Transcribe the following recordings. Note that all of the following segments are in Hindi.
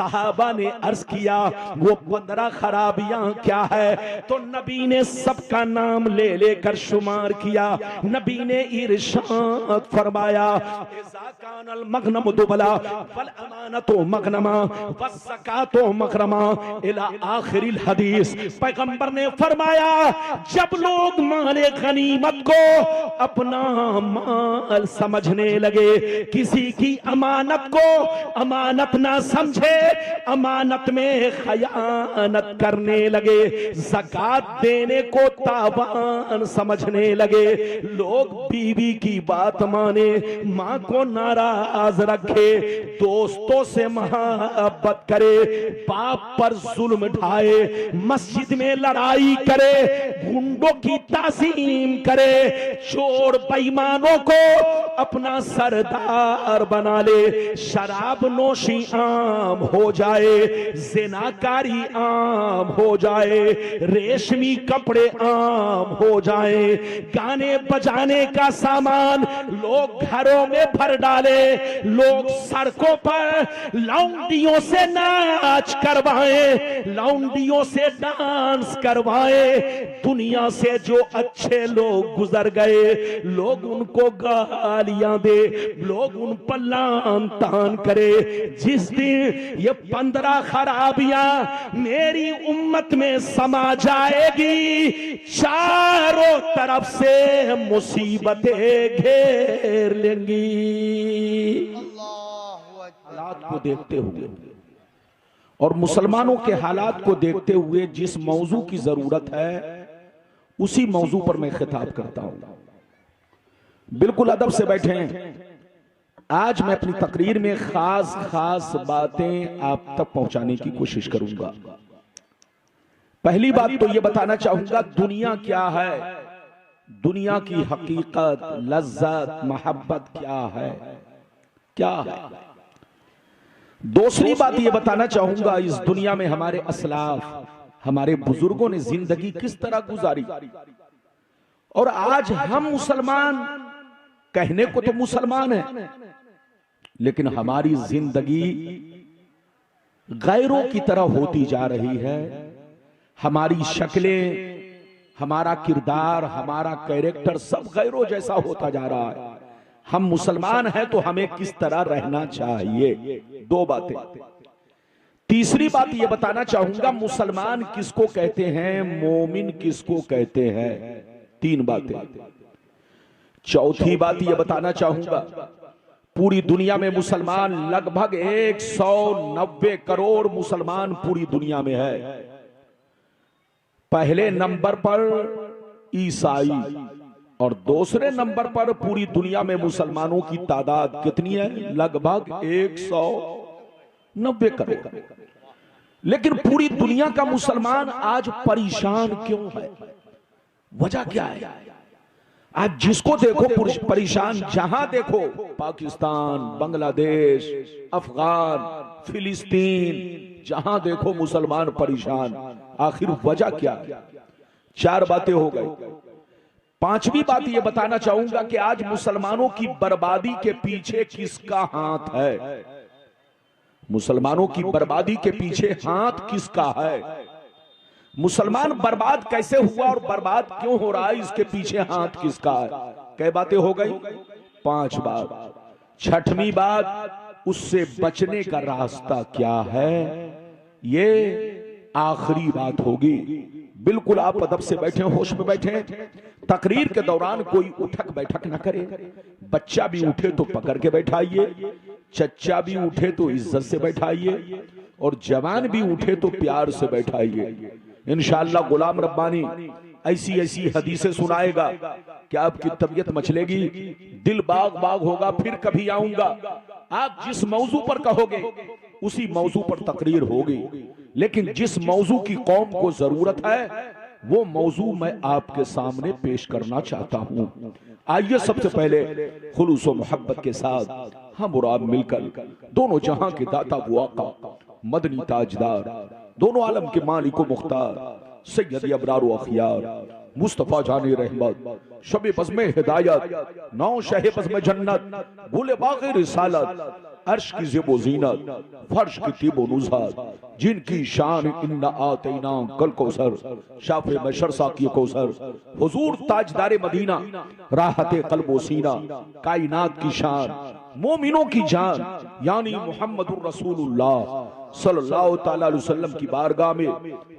सहाबा ने अर्ज किया वो 15 खराबियां क्या है? तो नबी ने सबका नाम ले लेकर शुमार किया। नबी ने इरशाद फरमाया इज़ा कानल मगनम दुबला वल अमानतु मगनमा वज़ ज़कातु मगरमा इला आखिरिल हदीस। पैगंबर ने फरमाया जब लोग माले गनीमत को अपना माल समझने लगे, किसी की अमानत को अमानत ना समझे, अमानत में खयानत करने लगे, ज़कात देने को तावान समझने लगे, लोग बीवी की बात माने, माँ को नाराज रखे, दोस्तों से मोहब्बत करे, बाप पर जुल्म ढाए, मस्जिद में लड़ाई करे, गुंडों की ताज़ीम करे, चोर बेईमानों को अपना सरदार बना ले, शराब नोशी आम हो जाए, ज़िनाकारी आम हो जाए, रेशमी कपड़े आम हो जाए, गाने बजाने का सामान लोग घरों में भर डाले, लोग सड़कों पर लौंडियों से नाच करवाए, लौंडियों से डांस करवाए, दुनिया से जो अच्छे लोग गुजर गए लोग उनको गालियां दे, लोग उन पर लान तान करे। जिस दिन ये 15 खराबियां मेरी उम्मत में समा जाएगी, चारों तरफ से मुसीबतें घेर लेंगी। हालात को देखते हुए और मुसलमानों के हालात को देखते हुए जिस मौजू की जरूरत है उसी मौजू पर मैं खिताब करता हूं। बिल्कुल अदब से बैठे हैं। आज मैं अपनी तकरीर में खास खास बातें आप तक पहुंचाने की कोशिश करूंगा। पहली बात तो यह बताना चाहूंगा दुनिया क्या है, दुनिया की हकीकत, लज्जत, मोहब्बत क्या है, क्या है। दूसरी बात यह बताना चाहूंगा इस दुनिया में हमारे असलाफ, हमारे बुजुर्गों ने जिंदगी किस तरह गुजारी, और आज हम मुसलमान कहने को तो मुसलमान हैं, लेकिन हमारी जिंदगी गैरों की तरह होती जा रही है। हमारी शक्लें, हमारा किरदार, हमारा कैरेक्टर सब गैरों जैसा होता जा रहा है। हम मुसलमान हैं तो हमें किस तरह रहना चाहिए, दो बातें। तीसरी बात यह बताना चाहूंगा मुसलमान किसको कहते हैं, मोमिन किसको कहते हैं, तीन बातें। चौथी बात यह बताना चाहूंगा पूरी दुनिया में मुसलमान लगभग 190 करोड़ मुसलमान पूरी दुनिया में है। पहले नंबर पर ईसाई और दूसरे नंबर पर पूरी दुनिया में मुसलमानों की तादाद कितनी है, लगभग 190 करोड़। लेकिन पूरी दुनिया का मुसलमान आज परेशान क्यों है, वजह क्या है? आज जिसको देखो परेशान, जहां देखो पाकिस्तान, बांग्लादेश, अफगान, फिलिस्तीन, जहां देखो मुसलमान परेशान। आखिर वजह क्या है? चार बातें हो गई। पांचवी बात यह बताना चाहूंगा कि आज मुसलमानों की बर्बादी के पीछे किसका हाथ है, मुसलमानों की बर्बादी के पीछे हाथ किसका है, मुसलमान बर्बाद कैसे हुआ और बर्बाद क्यों हो रहा है, इसके पीछे हाथ किसका है। कई बातें हो गई, पांच बात। छठवीं बात, उससे बचने का रास्ता क्या है, ये आखिरी बात होगी। बिल्कुल आप अदब से बैठे, होश में बैठे। तकरीर के दौरान कोई उठक बैठक न करे। बच्चा भी उठे तो पकड़ के बैठाइए, चच्चा भी उठे तो इज्जत से बैठाइए, और जवान भी उठे तो प्यार से बैठाइए। इंशाअल्लाह गुलाम रब्बानी ऐसी ऐसी हदीसें सुनाएगा कि आपकी तबीयत मचलेगी, दिल बाग बाग होगा। फिर कभी आऊंगा, आप जिस मौजू पर कहोगे उसी मौजू पर तकरीर होगी, लेकिन जिस मौजू की कौम को जरूरत है वो मौजू मैं आपके सामने पेश करना चाहता हूं। आइए सबसे पहले खुलूस व मोहब्बत के साथ हम और आप मिलकर दोनों जहां के दाता वो आका मदनी ताजदार, दोनों आलम के मालिक व मुख्तार सैयद अबरार व अखियार मुस्तफा जाने रहमत, शब बज़्म हिदायत, नौ शह बज़्म जन्नत, गुल बाग़ रिसालत, अर्श की ज़ेबो ज़ीनत, फर्श की तीबो नुज़हत, जिनकी शान इन्ना आतैना कल कौसर, शाफ़े मशर साक़ी कौसर, हुज़ूर ताजदारे मदीना, राहते क़ल्बो सीना, कायनात की शान, मोमिनों की जान, यानी मुहम्मदुर रसूलुल्लाह सल्लल्लाहु तआला अलैहि वसल्लम की बारगाह में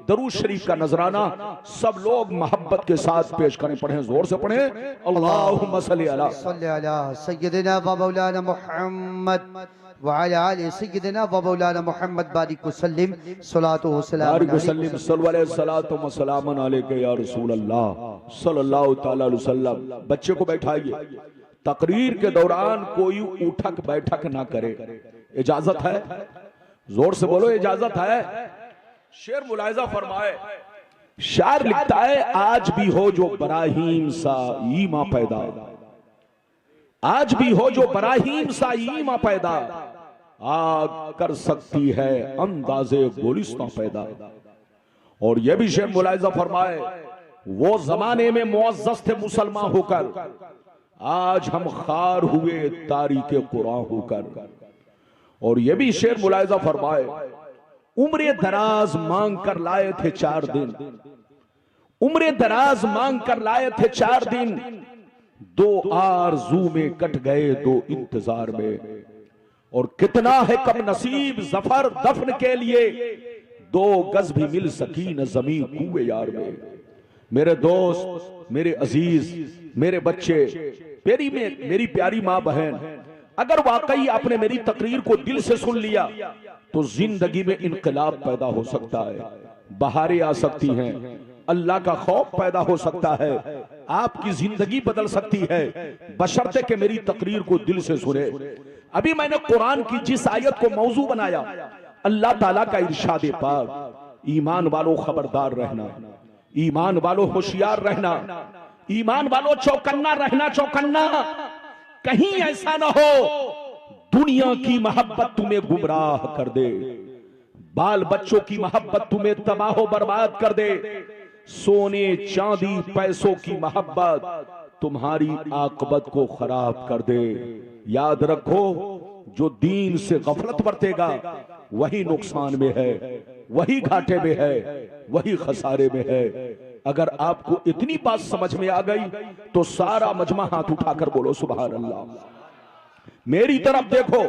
दरूद शरीफ का नजराना सब लोग मोहब्बत के साथ पेश करें। पढ़ें, जोर से पढ़ें, अल्लाहुम्मा सल्ली अला सय्यदिना व मौलाना मुहम्मद व अला आलि सय्यदिना व मौलाना मुहम्मद बारिक वसल्लिम सलातो व सलाम अलैका या रसूल अल्लाह सल्लल्लाहु तआला अलैहि वसल्लम। बच्चे को बैठाइए। तकरीर के दौरान कोई उठक बैठक ना करे, इजाजत है? जोर से बोलो, इजाजत है? शेर मुलाहिजा फरमाए, शायर लिखता है, आज भी हो जो बराहीम सा ईमा पैदा, आज भी हो जो बराहीम सा ईमा पैदा, आग कर सकती है अंदाजे गोलिस्तां पैदा। और यह भी शेर मुलाहिजा फरमाए, वो जमाने में मुअज़्ज़ज़ थे मुसलमान होकर, आज हम खार हुए तारीके कुरान होकर। और यह भी शेर मुलाहिजा फरमाए, उम्रे दराज मांग कर लाए थे 4 दिन, उम्रे दराज मांग कर लाए थे 4 दिन, 2 आरज़ू में कट गए 2 इंतजार में। और कितना है कब नसीब जफर दफन के लिए, 2 गज भी मिल सकी न जमीन कुए यार में। मेरे दोस्त, मेरे अजीज, मेरे बच्चे, मेरी प्यारी माँ बहन, अगर वाकई आपने मेरी तकरीर को दिल से सुन लिया तो जिंदगी में इनकलाब पैदा हो सकता है, बहारें आ सकती हैं, अल्लाह का खौफ पैदा हो सकता है, आपकी जिंदगी बदल सकती है, बशर्ते कि मेरी तकरीर को दिल से सुने। अभी मैंने कुरान की जिस आयत को मौजू बनाया, अल्लाह ताला का इरशाद पाक, ईमान वालों खबरदार रहना, ईमान वालों होशियार रहना, ईमान वालों चौकन्ना रहना, चौकन्ना। कहीं ऐसा ना हो दुनिया की मोहब्बत तुम्हें गुमराह कर दे, बाल बच्चों की मोहब्बत तुम्हें तबाह बर्बाद कर दे, सोने चांदी पैसों की मोहब्बत तुम्हारी आकबत को खराब कर दे। याद रखो, जो दीन से गफलत बरतेगा वही नुकसान में है, वही घाटे में है, वही खसारे में है। अगर आपको इतनी बात समझ में आ गई तो सारा मजमा हाथ उठाकर बोलो सुभान अल्लाह। मेरी तरफ देखो,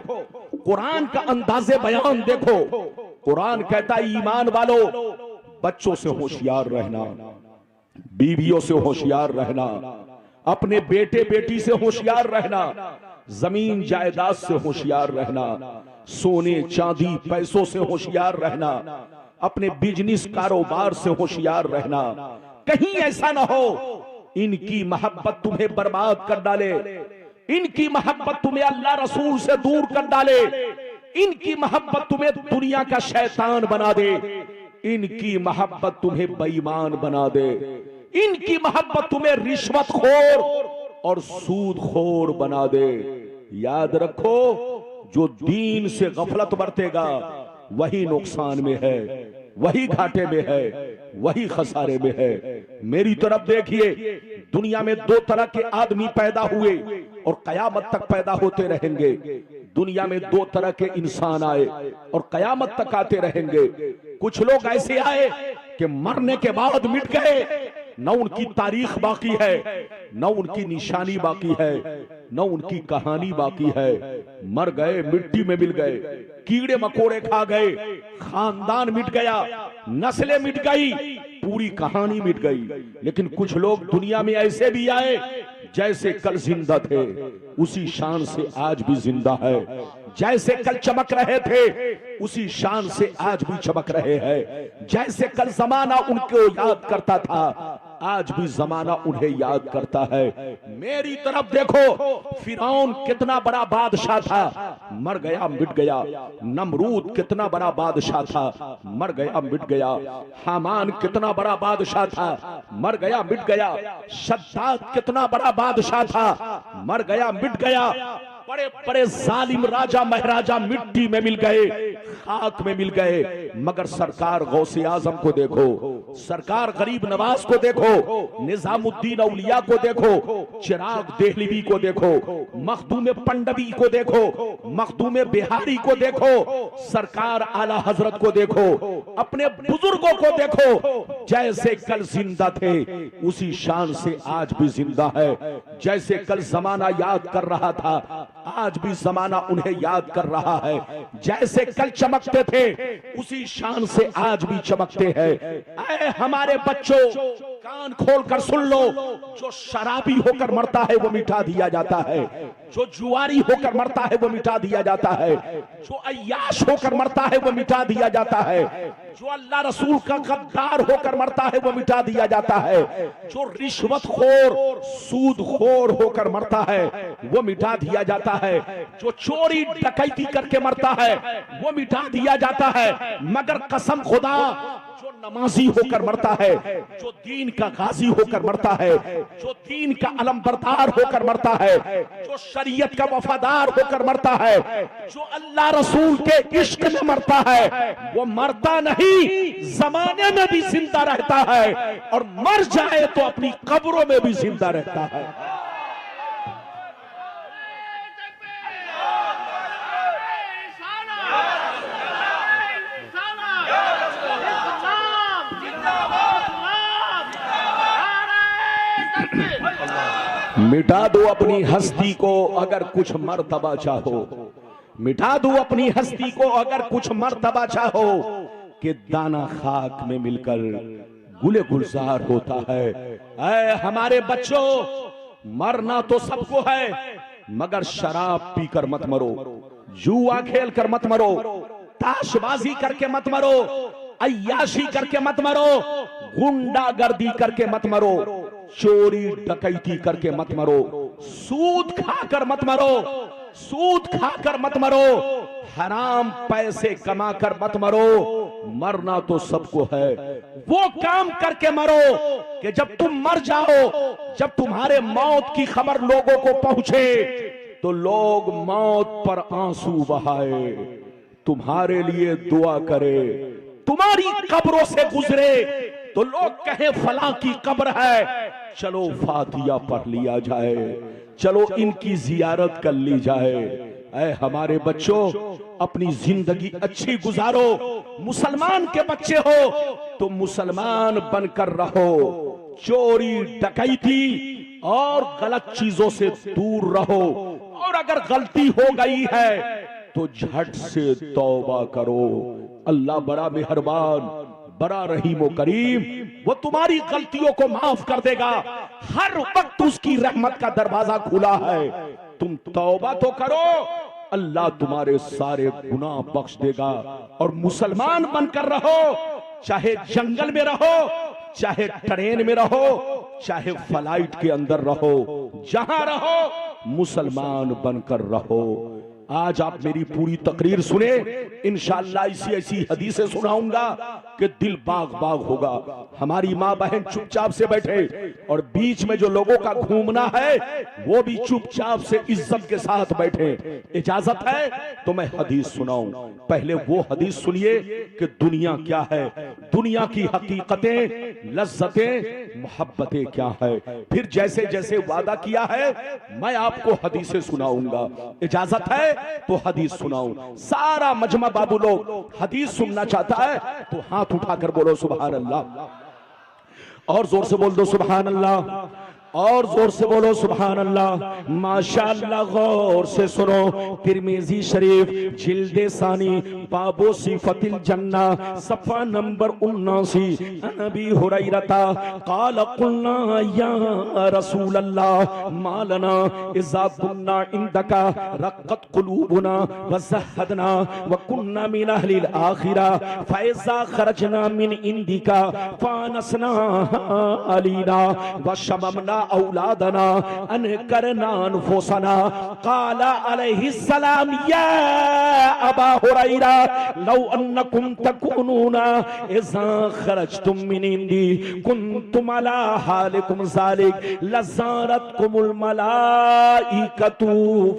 कुरान का अंदाज़े बयान देखो। कुरान कहता है, ईमान वालों बच्चों से होशियार रहना, बीवियों से होशियार रहना, अपने बेटे बेटी से होशियार रहना, जमीन जायदाद से होशियार रहना, सोने चांदी पैसों से होशियार रहना, अपने बिजनेस कारोबार से होशियार रहना। कहीं ऐसा ना हो इनकी मोहब्बत तुम्हें बर्बाद कर डाले, इनकी मोहब्बत तुम्हें अल्लाह रसूल से दूर कर डाले, इनकी मोहब्बत तुम्हें दुनिया का शैतान बना दे, इनकी मोहब्बत तुम्हें बेईमान बना दे, इनकी मोहब्बत तुम्हें रिश्वतखोर और सूदखोर बना दे। याद रखो, जो दीन से गफलत बरतेगा वही नुकसान में है, वही घाटे में है, वही खसारे में है। मेरी तरफ देखिए, दुनिया में 2 तरह के आदमी पैदा हुए और कयामत तक पैदा होते रहेंगे। दुनिया में 2 तरह के इंसान आए और कयामत तक आते रहेंगे। कुछ लोग ऐसे आए कि मरने के बाद मिट गए, न उनकी तारीख बाकी है, न उनकी निशानी बाकी है, न उनकी कहानी बाकी है। मर गए, मिट्टी में मिल गए, कीड़े मकोड़े खा गए, खानदान मिट गया, नस्लें मिट गई, पूरी कहानी मिट गई। लेकिन कुछ लोग दुनिया में ऐसे भी आए जैसे कल जिंदा थे, उसी शान से आज भी जिंदा है। जैसे कल चमक रहे थे उसी शान से आज भी चमक रहे हैं। जैसे कल जमाना उनको याद करता था, आज भी जमाना उन्हें याद करता है। मेरी तरफ देखो, फिरौन कितना बड़ा बादशाह था, मर गया, मिट गया। नमरूद कितना बड़ा बादशाह था, मर गया, मिट गया। हामान कितना बड़ा बादशाह था, मर गया, मिट गया। शद्दाद कितना बड़ा बादशाह था, मर गया, मिट गया। बड़े बड़े जालिम राजा महाराजा मिट्टी में मिल गए, खाक में मिल गए, मगर सरकार गौसे आजम को देखो, सरकार गरीब नवाज को देखो, निजामुद्दीन औलिया को देखो, चिराग देहलवी को देखो, मखदूम पंडवी को देखो, मखदूम बिहारी को देखो, सरकार आला हजरत को देखो, अपने बुजुर्गों को देखो, जैसे कल जिंदा थे उसी शान से आज भी जिंदा है। जैसे कल जमाना याद कर रहा था आज भी जमाना उन्हें याद कर रहा है। जैसे कल चमकते थे उसी शान से आज भी चमकते हैं। ऐ हमारे बच्चों, कान खोल कर सुन लो, जो शराबी होकर मरता है वो मिटा दिया जाता है, जो जुआरी होकर मरता है वो मिटा दिया जाता है, जो अय्याश होकर मरता है वो मिटा दिया जाता है, जो अल्लाह रसूल का गद्दार होकर मरता है वो मिटा दिया जाता है, जो रिश्वतखोर सूदखोर होकर मरता है वो मिटा दिया जाता है, जो चोरी डकैती करके मरता है वो मिटा दिया जाता है। मगर कसम खुदा, जो नमाजी होकर मरता है, जो दीन का गाजी होकर मरता है, जो दीन का अलमबरदार होकर मरता है, जो शरीयत का वफादार होकर मरता है, जो अल्लाह रसूल के इश्क में मरता है, वो मरता नहीं, जमाने में भी जिंदा रहता है, और मर जाए तो अपनी कब्रों में भी जिंदा रहता है। मिटा दो अपनी हस्ती को अगर कुछ मर्तबा चाहो, मिटा दो अपनी हस्ती को अगर कुछ मर्तबा चाहो, कि दाना खाक में मिलकर गुले गुलजार होता है। ऐ हमारे बच्चों, मरना तो सबको है, मगर शराब पीकर मत मरो, जुआ खेल कर मत मरो, ताशबाजी करके मत मरो, अय्याशी करके मत मरो, गुंडागर्दी करके मत मरो, चोरी डकैती करके मत मरो, सूद खाकर मत मरो, सूद खाकर मत मरो, हराम पैसे कमाकर मत मरो। मरना तो सबको है, वो काम करके मरो कि जब तुम मर जाओ, जब तुम्हारे मौत की खबर लोगों को पहुंचे तो लोग मौत पर आंसू बहाए, तुम्हारे लिए दुआ करे, तुम्हारी कब्रों से गुजरे तो लोग कहें फलां की कब्र है, चलो फातिया पढ़ लिया जाए, चलो इनकी जियारत कर ली जाए। ऐ हमारे बच्चों, अपनी जिंदगी अच्छी गुजारो, मुसलमान के बच्चे हो तो मुसलमान बनकर रहो, चोरी डकैती और गलत चीजों से दूर रहो, और अगर गलती हो गई है तो झट से तौबा करो। अल्लाह बड़ा मेहरबान, बड़ा रहीम करीम, वो तुम्हारी गलतियों को माफ कर देगा, हर वक्त उसकी रहमत का दरवाजा खुला है। तुम तौबा तो करो, अल्लाह तुम्हारे सारे गुनाह बख्श देगा। और मुसलमान बनकर रहो, चाहे जंगल में रहो, चाहे ट्रेन में रहो, चाहे फ्लाइट के अंदर रहो, जहां रहो मुसलमान बनकर रहो। आज आप मेरी पूरी तकरीर सुने, इंशाअल्लाह ऐसी ऐसी हदीसें सुनाऊंगा कि दिल बाग बाग होगा। हमारी माँ बहन चुपचाप से बैठे, और बीच में जो लोगों का घूमना है वो भी चुपचाप से इज्जत के साथ बैठे। इजाजत है तो मैं हदीस सुनाऊं। पहले वो हदीस सुनिए कि दुनिया क्या है, दुनिया की हकीकतें, लज्जतें, मोहब्बतें क्या है। फिर जैसे जैसे वादा किया है मैं आपको हदीसें सुनाऊंगा। इजाजत है तो हदीस सुनाऊं। सारा मजमा बाबू लोग हदीस सुनना चाहता है तो हाथ उठाकर बोलो सुभान अल्लाह, और जोर से बोल दो सुभान अल्लाह, और जोर से बोलो सुभान अल्लाह। माशाअल्लाह, गौर से सुनो। तिरमिजी शरीफ जिल्दे सानी बाबो सिफतिल जन्ना सफा नंबर 79। नबी हुरैरता काल कुलना या रसूल अल्लाह मालना इज़ा कुन्ना इंदका रक़त कुलूबुना व ज़हदना व कुन्ना मिन अहलिल आखिरा फ़इज़ा खरजना मिन इंदिका फ़ानसना अलीना व शममना औलादना अन करना अनफुसना काला अलैहिस्सलाम या अबा हुरैरा लौ अन्नकुम तकूनूना इज़ा खरजतुम मिन इंदी कुंतुम अला हालिकुम ज़ालिक लज़ारतकुमुल मलाइकतु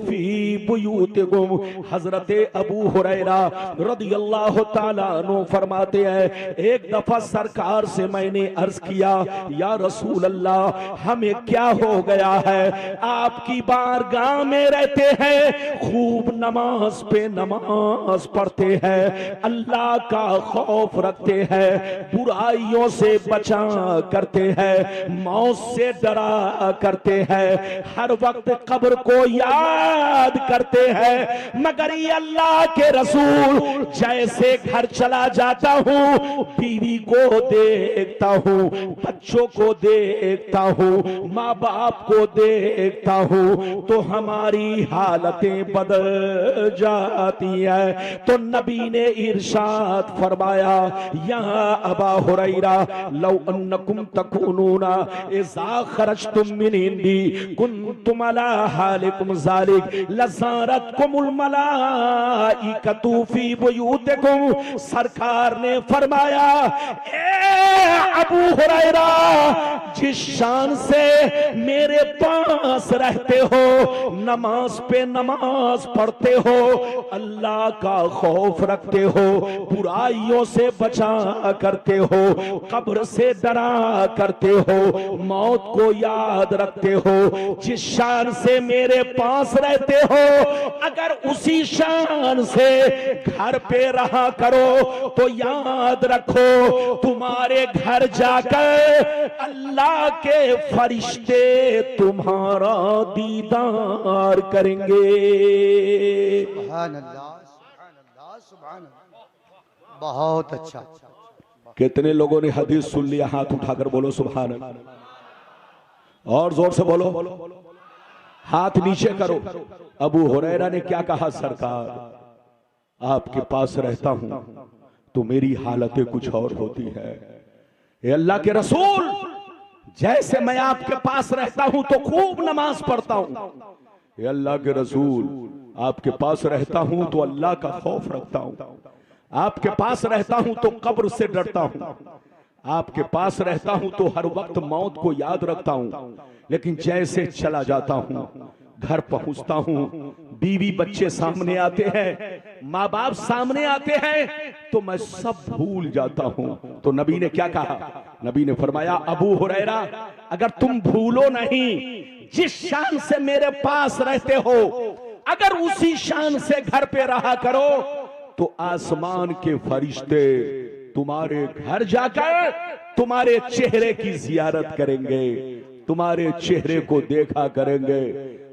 फी बुयूतिकुम। हजरत अबू हुरैरा रदियल्लाहु ताला अन्हु फरमाते हैं, एक दफा सरकार से मैंने अर्ज किया, या रसूल अल्लाह हमें क्या हो गया है, आपकी बारगाह में रहते हैं, खूब नमाज पे नमाज पढ़ते हैं, अल्लाह का खौफ रखते हैं, बुराइयों से बचा करते हैं, मौत से डरा करते हैं, हर वक्त कब्र को याद करते हैं, मगर ये अल्लाह के रसूल जैसे घर चला जाता हूँ, बीवी को देखता हूँ, बच्चों को देखता हूँ, माँ बाप को देखता हूँ, तो हमारी हालतें बदल जाती है। तो नबी ने इरशाद फरमाया, यहाँ अबा हुरैरा लौ अन्नकुम तकूनूना इज़ा खरजतुम मिन इंदी कुंतुम अला हालिकुम ज़ालिक लज़ारतकुमुल मलाइकतु फी बुयूतिकुम। सरकार ने फरमाया, ए अबू हुरैरा, जिस शान से मेरे पास रहते हो, नमाज पे नमाज पढ़ते हो, अल्लाह का खौफ रखते हो, बुराइयों से बचा करते हो, कब्र से डरा करते हो, मौत को याद रखते हो, जिस शान से मेरे पास रहते हो, अगर उसी शान से घर पे रहा करो तो याद रखो तुम्हारे घर जाकर अल्लाह के फरिश्ते तुम्हारा दीदार करेंगे। सुभान अल्लाह, सुभान अल्लाह, सुभान अल्लाह। बहुत अच्छा। कितने लोगों ने हदीस सुन लिया? हाथ उठाकर बोलो सुभान अल्लाह, और जोर से बोलो, हाथ नीचे करो। अबू हुरैरा ने क्या कहा, सरकार आपके पास रहता हूं तो मेरी हालतें कुछ और होती है। ये अल्लाह के रसूल, जैसे मैं आपके पास रहता हूं तो खूब नमाज पढ़ता हूं, ये अल्लाह के रसूल आपके पास रहता हूं तो अल्लाह का खौफ रखता हूं, आपके पास रहता हूं तो कब्र से डरता हूं, आपके पास रहता हूं तो हर वक्त मौत को याद रखता हूं, लेकिन जैसे चला जाता हूं, घर पहुंचता हूं, बीवी बच्चे सामने आते हैं, माँ बाप सामने आते हैं, तो मैं सब भूल जाता हूं। तो नबी ने क्या कहा? नबी ने फरमाया, अबू हुरैरा, अगर तुम भूलो नहीं, जिस शान से मेरे पास रहते हो, अगर उसी शान से घर पे रहा करो, तो आसमान के फरिश्ते तुम्हारे घर जाकर तुम्हारे चेहरे की जियारत करेंगे, तुम्हारे चेहरे को देखा करेंगे।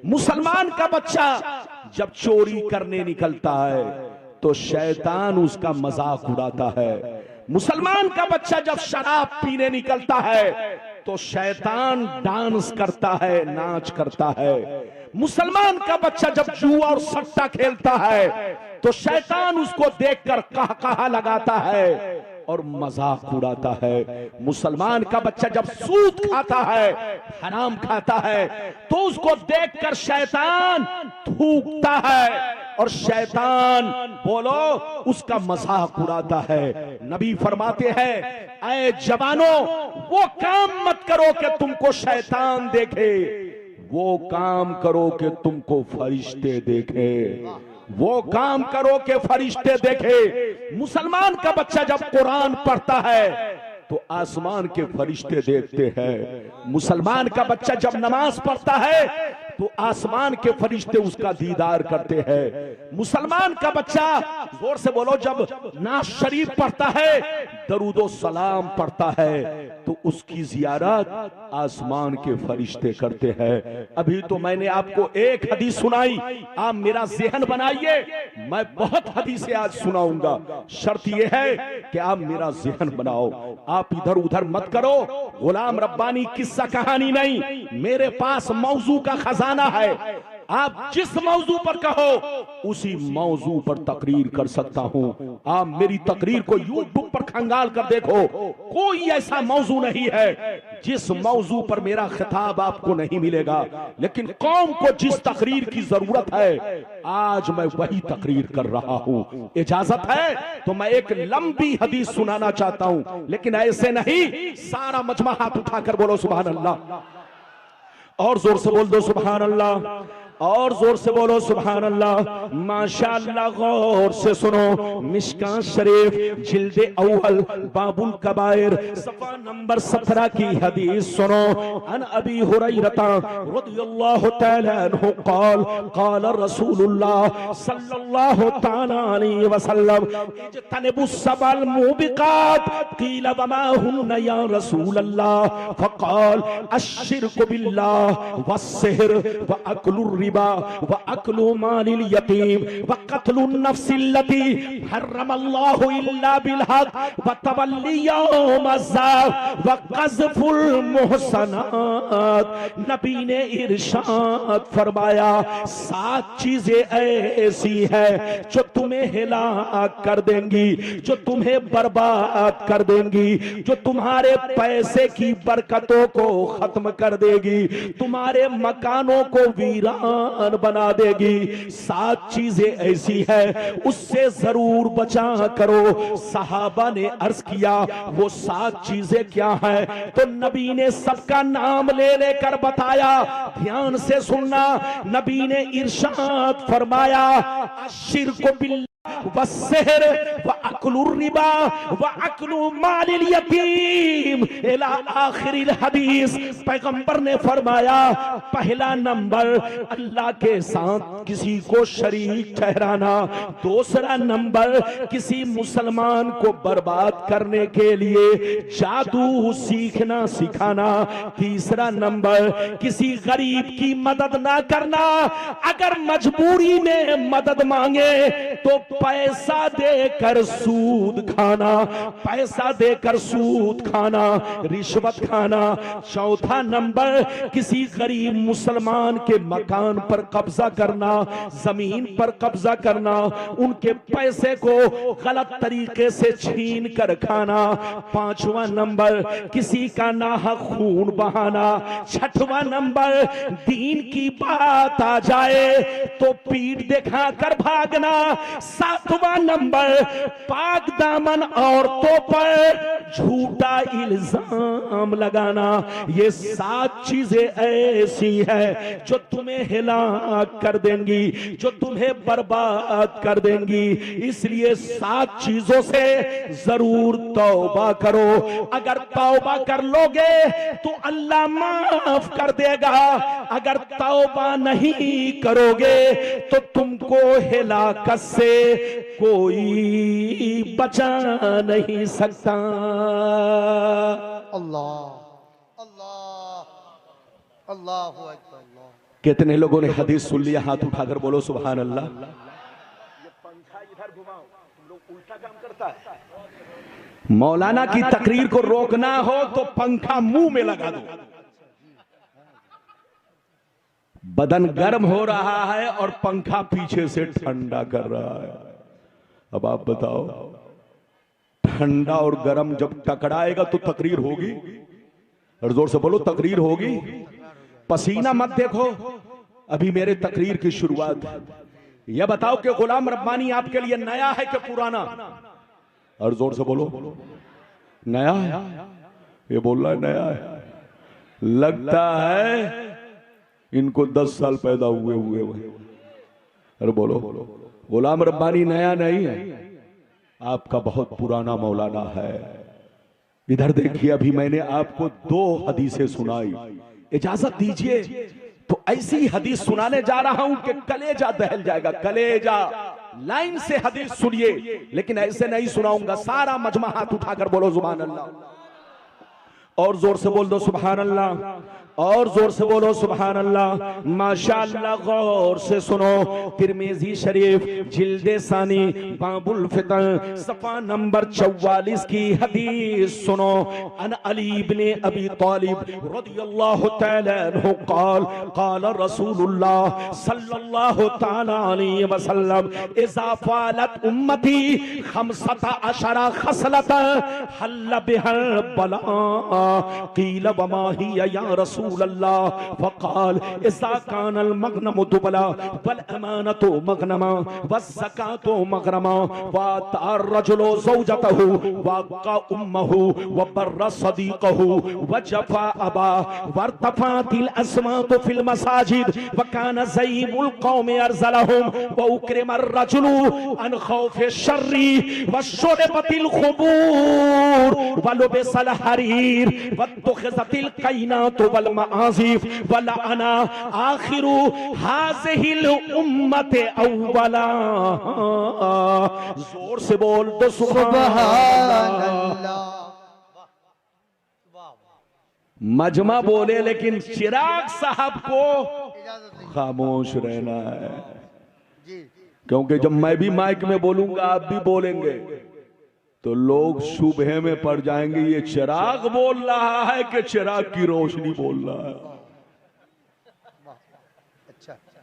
मुसलमान का बच्चा जब चोरी करने निकलता है तो शैतान उसका मजाक उड़ाता है। मुसलमान का बच्चा जब शराब पीने निकलता है तो शैतान डांस करता है, नाच करता है। मुसलमान का बच्चा जब जुआ और सट्टा खेलता है तो शैतान उसको देखकर कहा लगाता है और मजाक उड़ाता है। मुसलमान का बच्चा जब सूद खाता है, हराम खाता है, तो उसको देखकर शैतान थूकता है और शैतान बोलो उसका मजाक उड़ाता है। नबी फरमाते हैं, ऐ जवानों, वो काम मत करो कि तुमको शैतान देखे, वो काम करो कि तुमको फरिश्ते देखे, वो काम करो कि फरिश्ते देखे। मुसलमान का बच्चा जब कुरान पढ़ता है तो आसमान के फरिश्ते देखते हैं। मुसलमान का बच्चा जब नमाज पढ़ता है तो आसमान के फरिश्ते उसका दीदार करते हैं। मुसलमान का बच्चा, जोर से बोलो, जब नाज शरीफ पढ़ता है, दरूदो सलाम पढ़ता है, तो उसकी जियारत आसमान के फरिश्ते करते हैं। अभी तो मैंने आपको एक हदीस सुनाई, आप मेरा ज़हन बनाइए, मैं बहुत हदीसें आज सुनाऊंगा। शर्त यह है कि आप मेरा ज़हन बनाओ, आप इधर उधर मत करो। गुलाम रब्बानी किस्सा कहानी नहीं, मेरे पास मौजू का खजाना है। आप जिस मौजू पर कहो उसी मौजू पर तकरीर कर सकता हूं। आप मेरी तकरीर को यूट्यूब पर खंगाल कर देखो, कोई ऐसा मौजू नहीं है जिस मौजू पर मेरा खिताब आपको नहीं मिलेगा, लेकिन कौम को जिस तकरीर की जरूरत है आज मैं वही तकरीर कर रहा हूं। इजाजत है तो मैं एक लंबी हदीस सुनाना चाहता हूं, लेकिन ऐसे नहीं। सारा मजमा हाथ उठाकर बोलो सुभान अल्लाह, और जोर से बोल दो सुभान अल्लाह, और जोर से बोलो सुभान अल्लाह। माशाअल्लाह, गौर से सुनो। मिशकात शरीफ जिल्दे अव्वल बाबुल कबायर सफा नंबर 17 की हदीस सुनो। अन अबी हुरैरा रदियल्लाहु तआला अन्हु क़ाल क़ाल रसूलुल्लाह सल्लल्लाहु तआला अलैहि वसल्लम इज्तनिबुस सबल मुबिकात क़ील वमा हुन्ना या रसूलल्लाह फ़क़ाल अश्शिरकु बिल्लाह वस्सिhr व अक्लुर रिबा व अक्लु मालिल यतीम व क़त्लुन नफ्सिल्लती हर्रमल्लाहु इल्ला बिल हक़ व तवल्ली यौमज़्ज़ाफ़ व क़ज़्फ़ुल मुहसनात। नबी ने इरशाद फरमाया, 7 चीजें ऐसी है जो तुम्हें हिलाक कर देंगी, जो तुम्हें बर्बाद कर देंगी, जो तुम्हारे पैसे की बरकतों को खत्म कर देगी, तुम्हारे मकानों को वीरान बना देगी। 7 चीजें ऐसी है, उससे जरूर बचा करो। सहाबा ने अर्ज किया, वो 7 चीजें क्या है? तो नबी ने सबका नाम ले लेकर बताया। ध्यान से सुनना। नबी ने इरशाद फरमाया, अश्शिरकु बिल्लाह वस्सिhr व अक्लुर रिबा व अक्लु मालिल यतीम इला आखिरिल हदीस। पैगंबर ने फरमाया, पहला नंबर अल्लाह के साथ किसी को शरीक ठहराना, दूसरा नंबर किसी मुसलमान को बर्बाद करने के लिए जादू सीखना सिखाना, तीसरा नंबर किसी गरीब की मदद ना करना, अगर मजबूरी में मदद मांगे तो पैसा देकर सूद खाना, पैसा देकर सूद खाना, रिश्वत खाना। चौथा नंबर किसी गरीब मुसलमान के मकान पर कब्जा करना, जमीन पर कब्जा करना, उनके पैसे को गलत तरीके से छीन कर खाना। पांचवा नंबर किसी का नाहक खून बहाना। छठवां नंबर दीन की बात आ जाए तो पीठ दिखाकर भागना। सातवां नंबर पाक दामन औरतों पर झूठा इल्जाम लगाना। ये 7 चीजें ऐसी है जो तुम्हें हिलाक कर देंगी, जो तुम्हें बर्बाद कर देंगी। इसलिए 7 चीजों से जरूर तौबा करो। अगर तौबा कर लोगे तो अल्लाह माफ कर देगा, अगर तौबा नहीं करोगे तो तुमको हिलाकत से कोई बचा नहीं सकता। अल्लाह अल्लाह अल्लाहु अकबर। कितने लोगों ने हदीस सुन लिया? हाथ उठाकर बोलो सुभान अल्लाह। ये पंखा इधर घुमाओ, तुम लोग उल्टा काम करता है। मौलाना की तकरीर को रोकना हो तो पंखा मुंह में लगा दो। बदन गर्म हो रहा है और पंखा पीछे से ठंडा कर रहा है। अब आप बताओ, ठंडा और गर्म जब टकराएगा तो तकरीर होगी? और जोर से बोलो, तकरीर होगी। पसीना मत देखो, अभी मेरे तकरीर की शुरुआत। यह बताओ कि गुलाम रब्बानी आपके लिए नया है कि पुराना? और जोर से बोलो, नया है। ये बोल रहा है नया है। लगता है इनको 10 साल पैदा हुए हुए। अरे बोलो, गुलाम रब्बानी नया नहीं है, आपका बहुत पुराना मौलाना है। इधर देखिए, अभी मैंने आपको 2 हदीसें सुनाई। इजाजत दीजिए तो ऐसी हदीस सुनाने जा रहा हूं कि कलेजा दहल जाएगा, कलेजा। लाइन से हदीस सुनिए, लेकिन ऐसे नहीं सुनाऊंगा। सारा मजमा हाथ उठाकर बोलो सुभान अल्लाह, और जोर से बोल दो सुभान अल्लाह, और जोर से बोलो सुभान अल्लाह। माशाअल्लाह, गौर से सुनो। तिरमिज़ी शरीफ जिल्दे सानी बाबुल फितन सफा नंबर 44 की हदीस सुनो। अन अली इब्ने अबी तालिब रदियल्लाहु तआला अन्हु क़ाल क़ाल रसूलुल्लाह सल्लल्लाहु तआला अलैहि वसल्लम इज़ा फ़अलत उम्मती 15 खसलत हल्ल बिहल बला क़ील वमा हिया या रसूल अल्लाह फ़क़ाल इज़ा कानल मग़नमु दुबला वल अमानतु मग़नमा वज़्ज़कातु मग़रमा वअतार रजुलु ज़ौजतहु वअक़ा उम्महु वबर्र सदीक़हु वजफ़ा अबा वर्तफ़ातिल अस्वातु फिल मसाजिद वकान ज़ईमुल क़ौमि अरज़लहुम वउक्रिमर रजुलु अन खौफ़ि शर्रि वशुरबतिल ख़ुबूर वलुबिसल हरीर वत्तख़िज़तिल क़ैनातु वल मआज़िफ़ वलअना आखिरु हाज़िहिल उम्मत अव्वला। जोर से बोल दो सुभान अल्लाह। मजमा बोले लेकिन चिराग साहब को खामोश रहना है, क्योंकि जब मैं भी माइक में बोलूंगा आप भी बोलेंगे तो लोग शुबहे में पड़ जाएंगे, ये चिराग बोल रहा है कि चिराग की रोशनी बोल रहा है।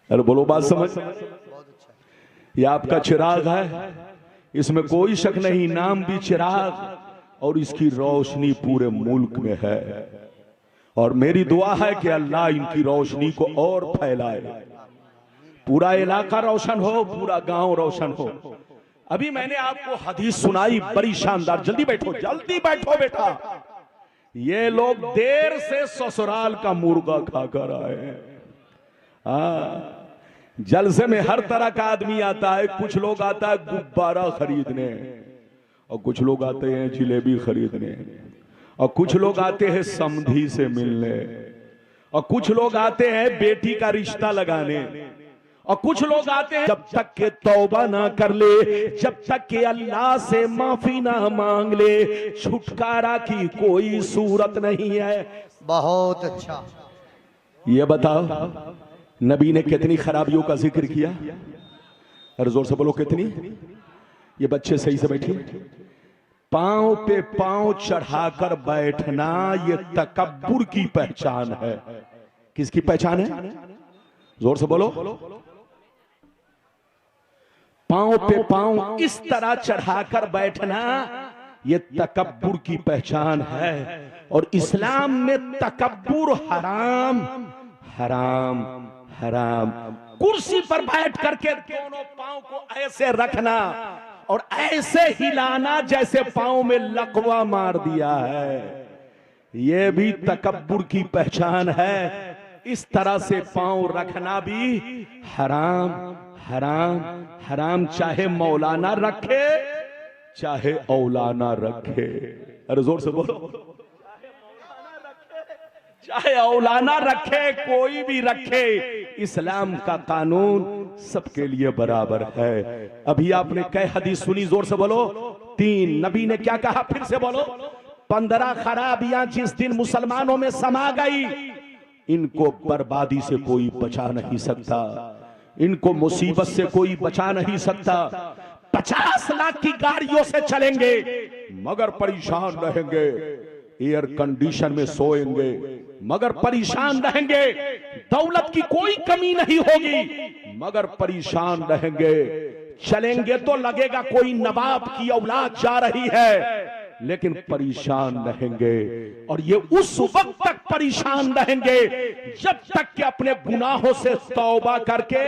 अरे बोलो बात समझ, ये आपका चिराग है, इसमें कोई शक नहीं, नाम भी चिराग और इसकी रोशनी पूरे मुल्क में है। और मेरी दुआ है कि अल्लाह इनकी रोशनी को और फैलाए, पूरा इलाका रोशन हो, पूरा गांव रोशन हो। अभी मैंने आपको हदीस सुनाई बड़ी शानदार, जल्दी बैठो बेटा। ये लोग देर से ससुराल का मुर्गा खाकर आए हैं। जलसे में हर तरह का आदमी आता है, कुछ लोग आता है गुब्बारा खरीदने, और कुछ लोग आते हैं जिलेबी खरीदने, और कुछ लोग आते हैं समधी से मिलने, और कुछ लोग आते हैं बेटी का रिश्ता लगाने, और कुछ लोग आते हैं जब तक के तौबा ना कर ले, जब तक के अल्लाह से माफी ना मांग ले, छुटकारा की कोई सूरत नहीं है। बहुत अच्छा। ये बताओ नबी ने कितनी खराबियों का जिक्र किया, और जोर से बोलो कितनी। ये बच्चे सही से बैठिए। पांव पे पांव चढ़ाकर बैठना ये तकब्बुर की पहचान है। किसकी पहचान है? जोर से बोलो। पांव पे पांव इस तरह चढ़ाकर बैठना ये तकब्बुर की पहचान है। और इस्लाम में तकब्बुर हराम हराम हराम। कुर्सी पर बैठ करके दोनों पांव को ऐसे रखना और ऐसे हिलाना जैसे पांव में लकवा मार दिया है, यह भी तकब्बुर की पहचान है। इस तरह से पांव रखना भी हराम हराम हराम, चाहे मौलाना रखे चाहे औलाना रखे। अरे जोर से बोलो, चाहे औलाना रखे, कोई भी रखे, इस्लाम का कानून सबके लिए बराबर है। अभी आपने कई हदीस सुनी, जोर से बोलो। 3 नबी ने क्या कहा, फिर से बोलो। 15 खराबियां जिस दिन मुसलमानों में समा गई, इनको बर्बादी से कोई बचा नहीं सकता, इनको मुसीबत से कोई बचा नहीं सकता। 50 लाख की गाड़ियों से चलेंगे मगर परेशान रहेंगे, एयर कंडीशन में सोएंगे मगर परेशान रहेंगे, दौलत की कोई कमी नहीं होगी मगर परेशान रहेंगे। चलेंगे तो लगेगा कोई नवाब की औलाद जा रही है, लेकिन परेशान रहेंगे। और ये उस वक्त तक परेशान रहेंगे जब तक कि अपने गुनाहों से तौबा करके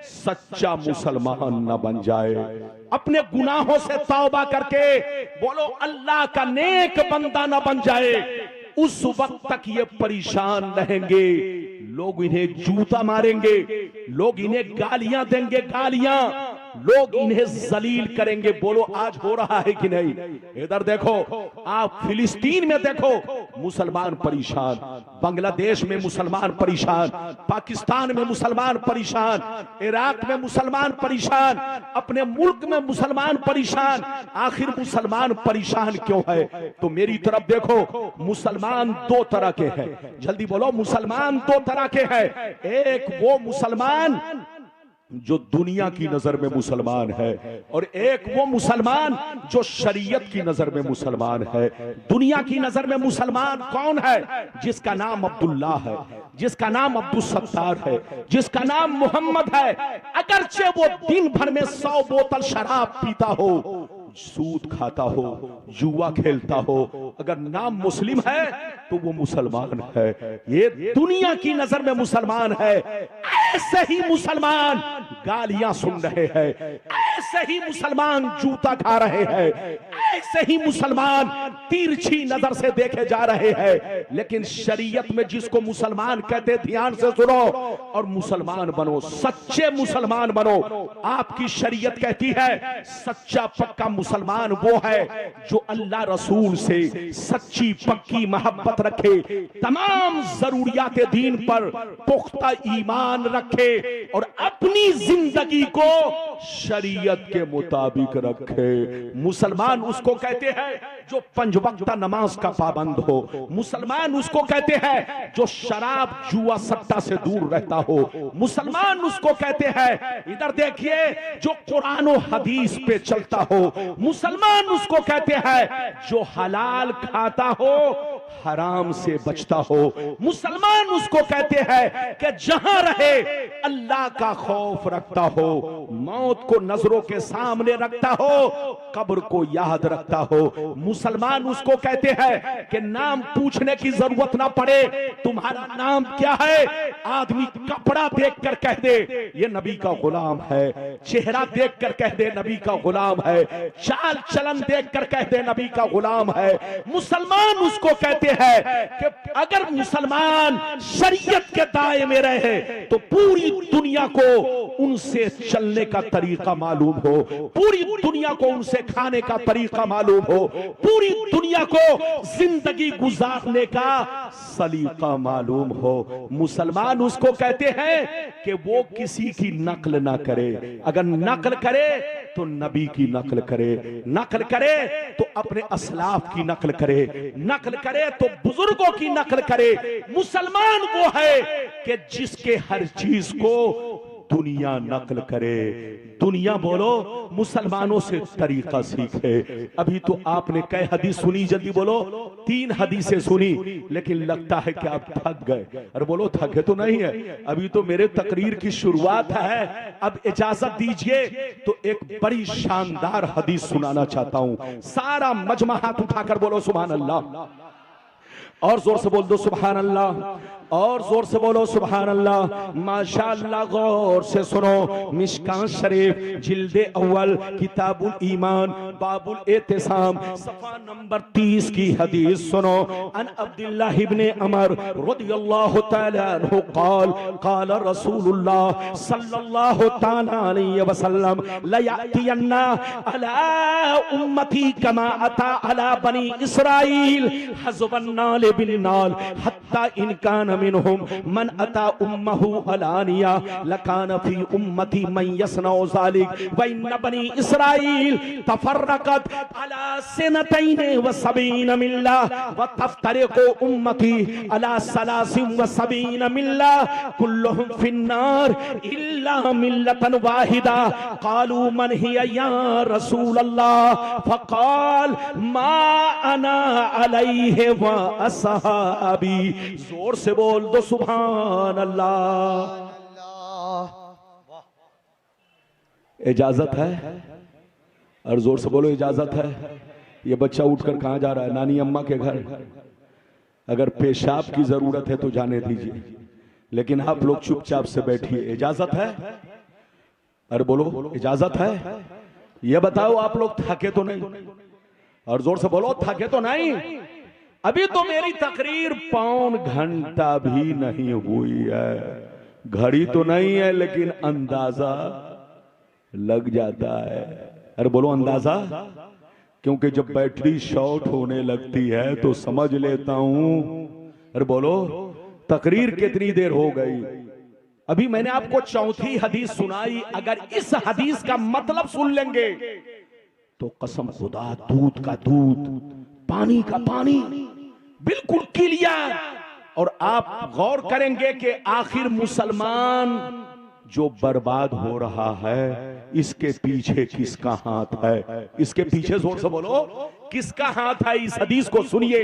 सच्चा मुसलमान न बन जाए। अपने गुनाहों से तौबा करके बोलो अल्लाह का नेक बंदा न बन जाए, उस वक्त तक ये परेशान रहेंगे। लोग इन्हें जूता मारेंगे, लोग इन्हें गालियां देंगे, गालियां, लोग इन्हें जलील करेंगे। बोलो आज हो रहा है कि नहीं? इधर देखो, आप फिलिस्तीन में देखो मुसलमान परेशान, बांग्लादेश में मुसलमान परेशान, पाकिस्तान में मुसलमान परेशान, इराक में मुसलमान परेशान, अपने मुल्क में मुसलमान परेशान। आखिर मुसलमान परेशान क्यों है? तो मेरी तरफ देखो, मुसलमान 2 तरह के हैं। जल्दी बोलो, मुसलमान 2 तरह के हैं। एक वो मुसलमान जो दुनिया की नजर में मुसलमान है, और एक वो मुसलमान जो शरीयत की नजर में मुसलमान है। दुनिया की नजर में मुसलमान कौन है? जिसका नाम अब्दुल्ला है, जिसका नाम अब्दुल सत्तार है, जिसका नाम मोहम्मद है। अगरचे वो दिन भर में 100 बोतल शराब पीता हो, सूद खाता हो, जुआ खेलता हो, अगर नाम मुस्लिम है तो वो मुसलमान है, ये दुनिया की नजर में मुसलमान है। ऐसे ही मुसलमान गालियां सुन रहे हैं, ऐसे ही मुसलमान जूता खा रहे हैं, ऐसे ही मुसलमान तिरछी नजर से देखे जा रहे हैं। लेकिन शरीयत में जिसको मुसलमान कहते, ध्यान से सुनो और मुसलमान बनो, सच्चे मुसलमान बनो। आपकी शरीयत कहती है सच्चा पक्का मुसलमान वो है जो अल्लाह रसूल से सच्ची पक्की मोहब्बत रखे, तमाम जरूरियात दीन पर पुख्ता ईमान रखे और अपनी जिंदगी को शरीयत के मुताबिक रखे। मुसलमान उसको कहते हैं जो पंज वक्त नमाज का पाबंद हो। मुसलमान उसको कहते हैं जो शराब जुआ सट्टा से दूर रहता हो। मुसलमान उसको कहते हैं, इधर देखिए, जो कुरान और हदीस पे चलता हो। मुसलमान उसको कहते हैं जो हलाल खाता हो, हराम से बचता हो। मुसलमान उसको कहते हैं कि जहां रहे अल्लाह का खौफ रखता हो, मौत को नजरों के सामने रखता हो, कब्र को याद रखता हो। मुसलमान उसको कहते हैं कि नाम पूछने की जरूरत ना पड़े, तुम्हारा नाम क्या है, आदमी कपड़ा देखकर कह दे ये नबी का गुलाम है, चेहरा देखकर कह दे नबी का गुलाम है, चाल चलन देखकर कह दे नबी का गुलाम है। मुसलमान उसको कहते हैं कि अगर मुसलमान शरीयत के दायरे में रहे तो पूरी दुनिया को उनसे चलने का तरीका मालूम हो, पूरी दुनिया को उनसे खाने का तरीका मालूम हो, पूरी दुनिया को जिंदगी गुजारने का सलीका मालूम हो। मुसलमान उसको कहते हैं कि वो किसी की नकल ना करे, अगर नकल करे तो नबी की नकल करे, नकल करे तो अपने असलाफ की नकल करे, नकल करे तो बुजुर्गों की नकल करे। मुसलमान वो है कि जिसके हर चीज को दुनिया नकल करे। दुनिया बोलो मुसलमानों से तरीका सीखे। अभी तो आपने कई हदीस सुनी, जल्दी बोलो, 3 हदीसें सुनी, लेकिन लगता है कि आप थक गए। अरे बोलो थके तो नहीं है, अभी तो मेरे तकरीर की शुरुआत है। अब इजाजत दीजिए तो एक बड़ी शानदार हदीस सुनाना चाहता हूं। सारा मजमा हाथ उठाकर बोलो सुभान अल्लाह, और जोर से बोल दो सुभान अल्लाह, और जोर से बोलो सुभान अल्लाह। माशाअल्लाह, गौर से सुनो। मिशकात शरीफ जिल्दे अव्वल किताबुल ईमान बाबुल एतिसाम सफा नंबर 30 की हदीस सुनो। अन अब्दुल्लाह इब्ने अमर रदियल्लाहु तआला अन्हु क़ाल क़ाल रसूलुल्लाह सल्लल्लाहु तआला अलैहि वसल्लम ला यातियन्ना अला उम्मती कमा अता अला बनी इस्राईल हज़बन नाल बिन नाल हत्ता इन कान मिनहुम मन अता उम्महु अलानिया लकान फी उम्मती मन यसनउ ज़ालिक व इन बनी इस्राईल तफर्रकत अला सनतैन व सबीन मिल्ला व तफ्तरिकु उम्मती अला सलासिन व सबीन मिल्ला कुल्लुहुम फिन्नार इल्ला मिल्लतन वाहिदा क़ालू मन हिया या रसूल अल्लाह फ़क़ाल मा अना अलैहि व असहाबी। जोर से बोल दो सुभान अल्लाह। इजाजत है, और जोर से बोलो इजाजत है। ये बच्चा उठकर कहां जा रहा है? नानी अम्मा के घर। अगर पेशाब की जरूरत है तो जाने दीजिए, लेकिन आप लोग चुपचाप से बैठिए। इजाजत है? अरे बोलो इजाजत है? ये बताओ आप लोग थके तो नहीं? और जोर से बोलो थके तो नहीं? अभी तो मेरी तकरीर पौन घंटा भी नहीं हुई है। घड़ी तो नहीं है लेकिन अंदाजा लग जाता है। अरे बोलो अंदाजा, क्योंकि जब बैटरी शॉर्ट होने लगती है तो समझ लेता हूं। अरे बोलो तकरीर कितनी देर हो गई? अभी मैंने आपको चौथी हदीस सुनाई। अगर इस हदीस का मतलब सुन लेंगे तो कसम खुदा, दूध का दूध, पानी का पानी, बिल्कुल क्लियर। और आप गौर करेंगे कि आखिर मुसलमान जो बर्बाद हो रहा है इसके पीछे किसका हाथ है? इसके पीछे जोर से बोलो, किसका हाथ है? इस हदीस को सुनिए।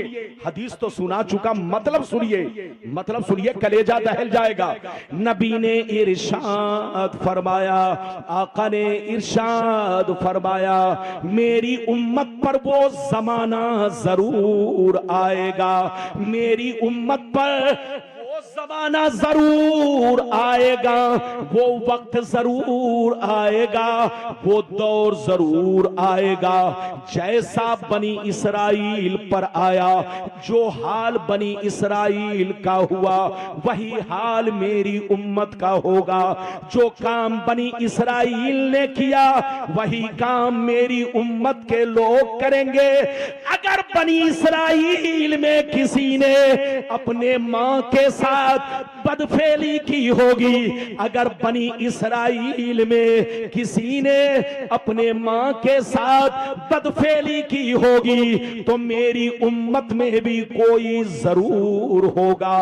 हदीस तो सुना चुका, मतलब सुनिए, मतलब सुनिए, कलेजा दहल जाएगा। नबी ने इरशाद फरमाया, आका ने इरशाद फरमाया, मेरी उम्मत पर वो जमाना जरूर आएगा, मेरी उम्मत पर वो जमाना जरूर आएगा, वो वक्त जरूर आएगा, वो दौर जरूर आएगा, जैसा बनी इसराइल पर आया, जो हाल बनी इसराइल का हुआ वही हाल मेरी उम्मत का होगा, जो काम बनी इसराइल ने किया वही काम मेरी उम्मत के लोग करेंगे। अगर बनी इसराइल में किसी ने अपने मां के साथ बदफेली की होगी, अगर बनी इसराइल में किसी ने अपने मां के साथ बदफेली की होगी, तो मेरी उम्मत में भी कोई जरूर होगा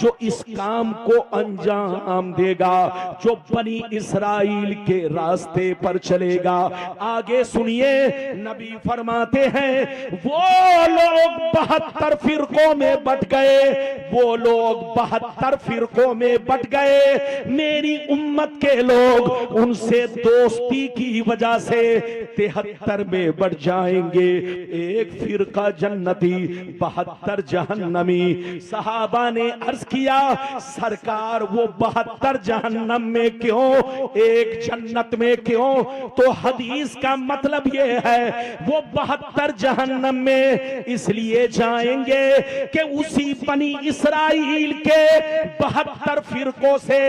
जो इस काम को अंजाम देगा, जो बनी इसराइल के रास्ते पर चलेगा। आगे सुनिए, नबी फरमाते हैं, वो लोग 72 फिरकों में बट गए, वो लोग 72 फिरकों में बट गए, मेरी उम्मत के लोग उनसे दोस्ती की वजह से 73 में बढ़ जाएंगे। एक फिरका जन्नती, 72 जहन्नमी। सहाबा ने अर्ज किया, सरकार वो 72 जहन्नम में क्यों, एक जन्नत में क्यों? तो हदीस का मतलब ये है, वो 72 जहन्नम में इसलिए जाएंगे कि उसी बनी इसराइल के 72 फिरकों से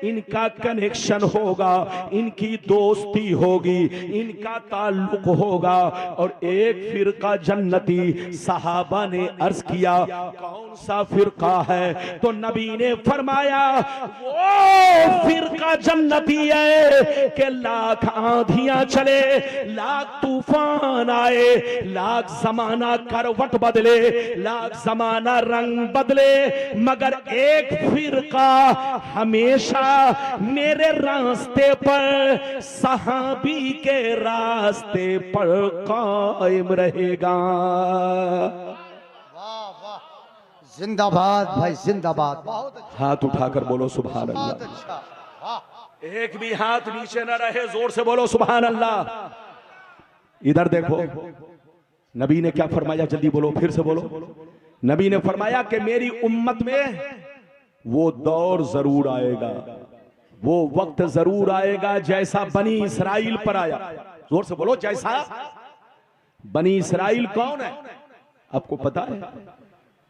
इनका कनेक्शन होगा, इनकी दोस्ती होगी, इनका ताल्लुक होगा। और एक फिरका जन्नती। सहाबा ने अर्ज किया, कौन सा फिरका है? तो नबी ने फरमाया, वो फिरका जन्नती है कि लाख आंधियां चले, लाख तूफान आए, लाख जमाना करवट बदले, लाख जमाना रंग बदले, मगर एक फिरका हमेशा मेरे रास्ते पर, सहाबी के रास्ते पर कायम रहेगा। वाह वाह, जिंदाबाद भाई जिंदाबाद। बहुत अच्छा, हाथ उठाकर बोलो सुभान अल्लाह। बहुत अच्छा, वाह। एक भी हाथ नीचे न रहे, जोर से बोलो सुभान अल्लाह। इधर देखो, नबी ने क्या फरमाया, जल्दी बोलो, फिर से बोलो। नबी ने फरमाया कि मेरी उम्मत में वो दौर जरूर आएगा, वो वक्त जरूर आएगा जैसा बनी इसराइल पर आया। जोर से बोलो, जैसा बनी इसराइल। कौन है आपको पता है?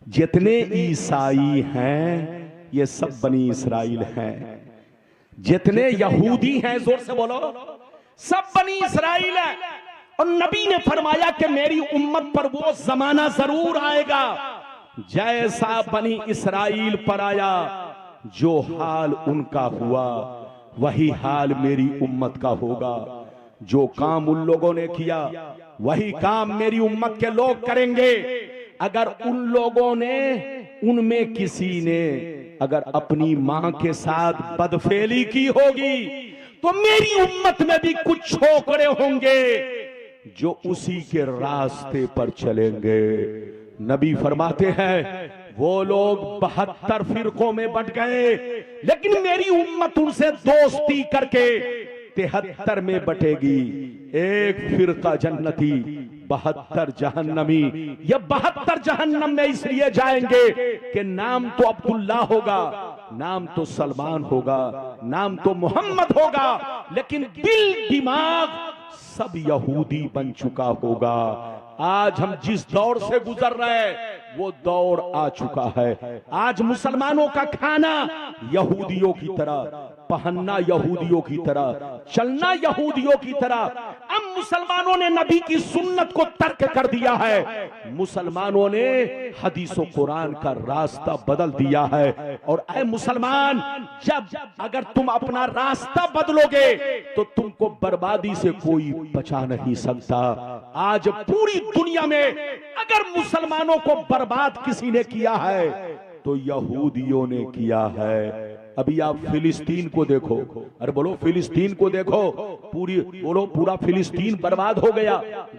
जितने ईसाई हैं ये सब बनी इसराइल हैं, जितने यहूदी हैं, जोर से बोलो, सब बनी इसराइल है। और नबी ने फरमाया कि मेरी उम्मत पर वो जमाना जरूर आएगा जैसा बनी इसराइल पर आया, जो हाल उनका हुआ वही हाल मेरी उम्मत का होगा, जो काम उन लोगों ने किया वही काम मेरी उम्मत के लोग करेंगे। अगर उन लोगों ने, उनमें किसी ने अगर अपनी मां के साथ बदफेली की होगी, तो मेरी उम्मत में भी कुछ छोकरे होंगे जो उसी के रास्ते पर चलेंगे। नबी फरमाते हैं, वो लोग 72 फिरकों में बट गए, लेकिन मेरी उम्मत उनसे दोस्ती करके 73 में बटेगी। एक फिरका जन्नती, 72 जहन्नमी। ये 72 जहन्नम में इसलिए जाएंगे कि नाम तो अब्दुल्ला होगा, नाम तो सलमान होगा, नाम तो मोहम्मद होगा, लेकिन दिल दिमाग सब यहूदी बन चुका होगा। आज हम जिस दौर से गुजर रहे हैं वो दौर आ चुका है। आज मुसलमानों का खाना यहूदियों की तरह, पहनना यहूदियों की तरह, चलना यहूदियों की तरह। अब मुसलमानों ने नबी की सुन्नत को तर्क कर दिया है, मुसलमानों ने हदीस और कुरान का रास्ता बदल दिया है। और ऐ मुसलमान, जब अगर तुम अपना रास्ता बदलोगे तो तुमको बर्बादी से कोई बचा नहीं सकता। आज पूरी दुनिया में अगर मुसलमानों को बर्बाद किसी ने किया है तो यहूदियों ने किया है। अभी आप फिलिस्तीन को देखो, अरे बोलो फिलिस्तीन को देखो, पूरी बोलो पूरा फिलिस्तीन बर्बाद हो गया,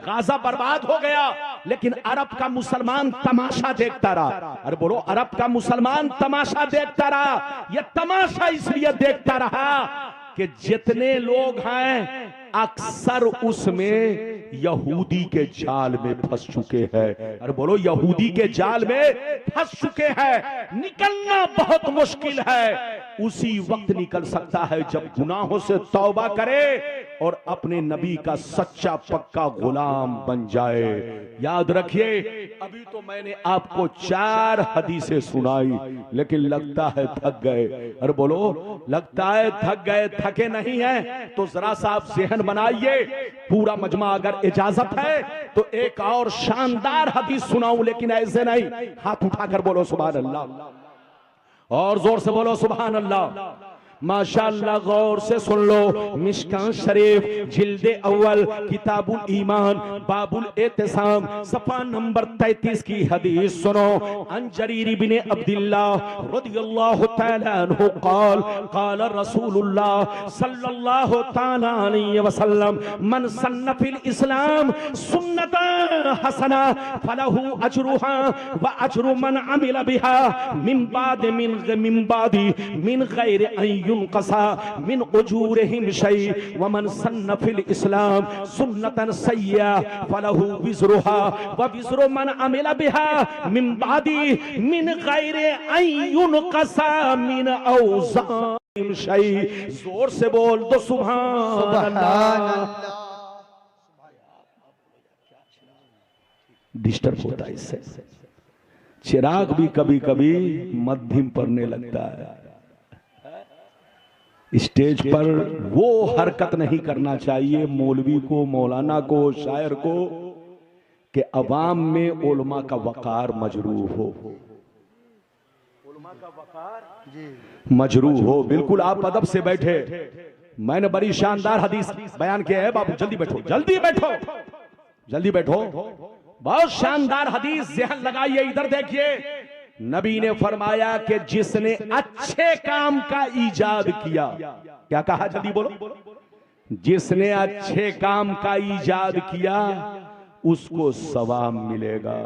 गाजा बर्बाद हो गया, लेकिन अरब का मुसलमान तमाशा देखता रहा। अरे बोलो अरब का मुसलमान तमाशा देखता रहा। यह तमाशा इसलिए देखता रहा कि जितने लोग हैं अक्सर उसमें यहूदी के जाल में फंस चुके हैं। अरे बोलो यहूदी के जाल में फंस चुके हैं, निकलना बहुत मुश्किल है। उसी वक्त निकल सकता है जब गुनाहों से तौबा करे और अपने नबी का सच्चा पक्का गुलाम बन जाए। याद रखिए, अभी तो मैंने आपको 4 हदीसें सुनाई, लेकिन लगता है थक गए। अरे बोलो लगता है थक गए, थके नहीं है तो जरा सा आप ज़हन बनाइए। पूरा मजमा अगर इजाजत है तो एक और शानदार हदीस सुनाऊं, लेकिन ऐसे नहीं, हाथ उठाकर बोलो सुभान अल्लाह और जोर से बोलो सुभान अल्लाह। माशाअल्लाह, गौर से सुन लो। मिशकान शरीफ जिल्दे अव्वल किताबुल ईमान बाबुल एतिसाम सफा नंबर 33 की हदीस सुनो। अन जरीर इब्न अब्दुल्लाह रदियल्लाहु तआला अन्हु क़ाल क़ाल रसूलुल्लाह सल्लल्लाहु तआला अलैहि वसल्लम मन सन्ना फिल इस्लाम सुन्नतन हसना फलहु अजरुहा व अजरु मन अमिल बिहा मिन बाद मिन गैर अन युनक़सा मिन उजूरिहिम शै व मन सन्ना फिल इस्लाम सुन्नतन सय्या फलहु विज़रुहा व विज़रु मन अमिल बिहा मिन बादी मिन गैर अन युनक़सा मिन औज़ारिहिम शै। जोर से बोल दो सुभान अल्लाह। डिस्टर्ब होता है इससे, चिराग भी कभी कभी मध्यम पड़ने लगता है। स्टेज पर वो हरकत नहीं करना चाहिए मौलवी को, मौलाना को, शायर को, कि अवाम में उलमा का वकार मजरूह हो, उलमा का वकार मजरूह हो। बिल्कुल आप अदब से बैठे। मैंने बड़ी शानदार हदीस बयान किया है। बाबू जल्दी बैठो, जल्दी बैठो, जल्दी बैठो। बहुत शानदार हदीस, ज़हन लगाइए, इधर देखिए। नबी ने फरमाया कि जिसने अच्छे काम का ईजाद किया, क्या कहा जल्दी बोलो, जिसने अच्छे काम का ईजाद किया उसको सवाब मिलेगा,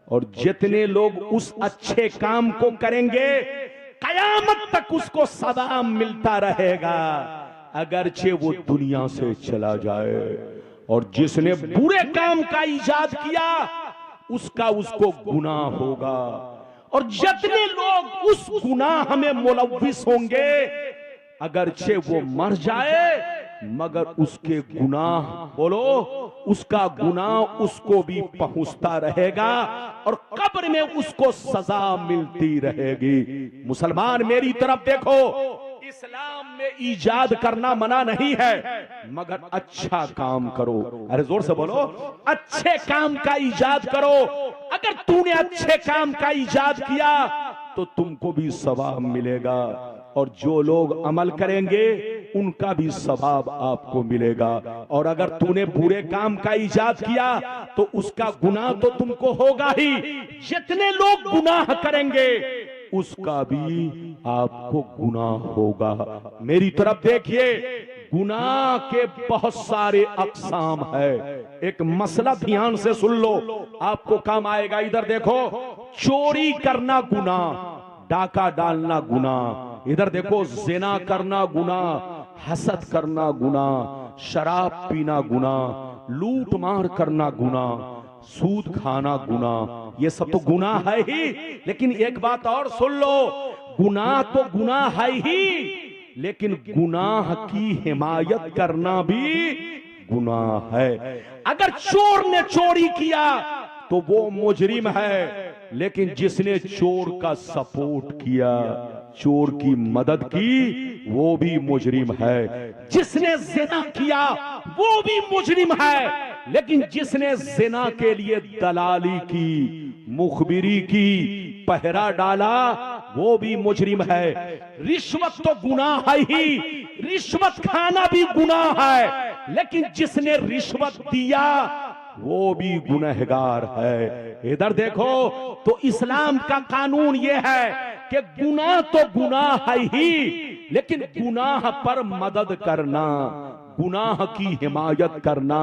और जितने लोग उस अच्छे काम को करेंगे कयामत तक उसको सवाब मिलता रहेगा, अगरचे वो दुनिया से चला जाए। और जिसने बुरे काम का ईजाद किया उसको गुनाह होगा, और जितने लोग उस गुनाह में मुलव्विस होंगे अगरचे वो मर जाए मगर उसके गुनाह बोलो उसका गुनाह उसको भी पहुंचता रहेगा और कब्र में उसको सजा मिलती रहेगी। मुसलमान मेरी तरफ देखो, इस्लाम में ईजाद करना मना नहीं है, मगर अच्छा काम करो। अरे जोर से बोलो, अच्छे काम का ईजाद करो। अगर तूने अच्छे काम का ईजाद किया तो तुमको भी सवाब मिलेगा, और जो लोग अमल करेंगे उनका भी सवाब आपको मिलेगा। और अगर तूने बुरे काम का ईजाद किया तो उसका गुनाह तो तुमको होगा ही, जितने लोग गुनाह करेंगे उसका भी आपको गुनाह होगा। मेरी तरफ देखिए, गुनाह के बहुत सारे अक़साम है। एक मसला ध्यान से सुन लो, आपको काम आएगा। इधर देखो, चोरी करना गुनाह, डाका डालना गुनाह। इधर देखो, ज़िना करना गुनाह, हसद करना गुनाह, शराब पीना गुनाह, लूट मार करना गुनाह, सूद खाना गुनाह। ये सब तो गुनाह है ही, लेकिन एक बात और सुन लो, गुनाह तो गुनाह है ही, लेकिन गुनाह की हिमायत करना भी गुनाह है। अगर चोर ने चोरी किया तो वो मुजरिम है, लेकिन जिसने चोर का सपोर्ट किया, चोर की मदद की, वो भी मुजरिम है। जिसने ज़िना किया वो भी मुजरिम है, लेकिन जिसने ज़िना के लिए दलाली की, मुखबिरी की, पहरा डाला, वो भी मुजरिम है। रिश्वत तो गुनाह है ही, रिश्वत खाना भी गुनाह है, लेकिन जिसने रिश्वत दिया वो भी गुनहगार है। इधर देखो, तो इस्लाम का कानून ये है कि गुनाह तो गुनाह है ही, लेकिन गुनाह पर मदद करना, गुनाह की हिमायत करना,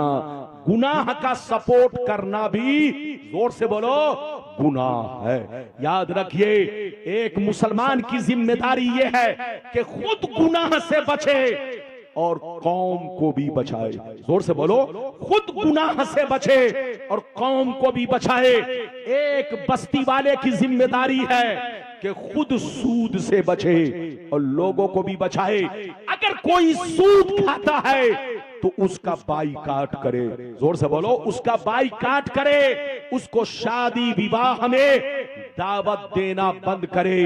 गुनाह का सपोर्ट करना भी, जोर से बोलो, गुनाह है। याद रखिए, एक मुसलमान की जिम्मेदारी यह है कि खुद गुनाह से बचे और कौम को भी बचाए। जोर से बोलो, खुद गुनाह से बचे और कौम को भी बचाए। एक बस्ती वाले की जिम्मेदारी है कि खुद सूद से बचे और लोगों को भी बचाए। अगर कोई सूद खाता है तो उसका बाइकाट करे। जोर से बोलो, उसका बाइकाट करे, उसको शादी विवाह में दावत देना बंद करे।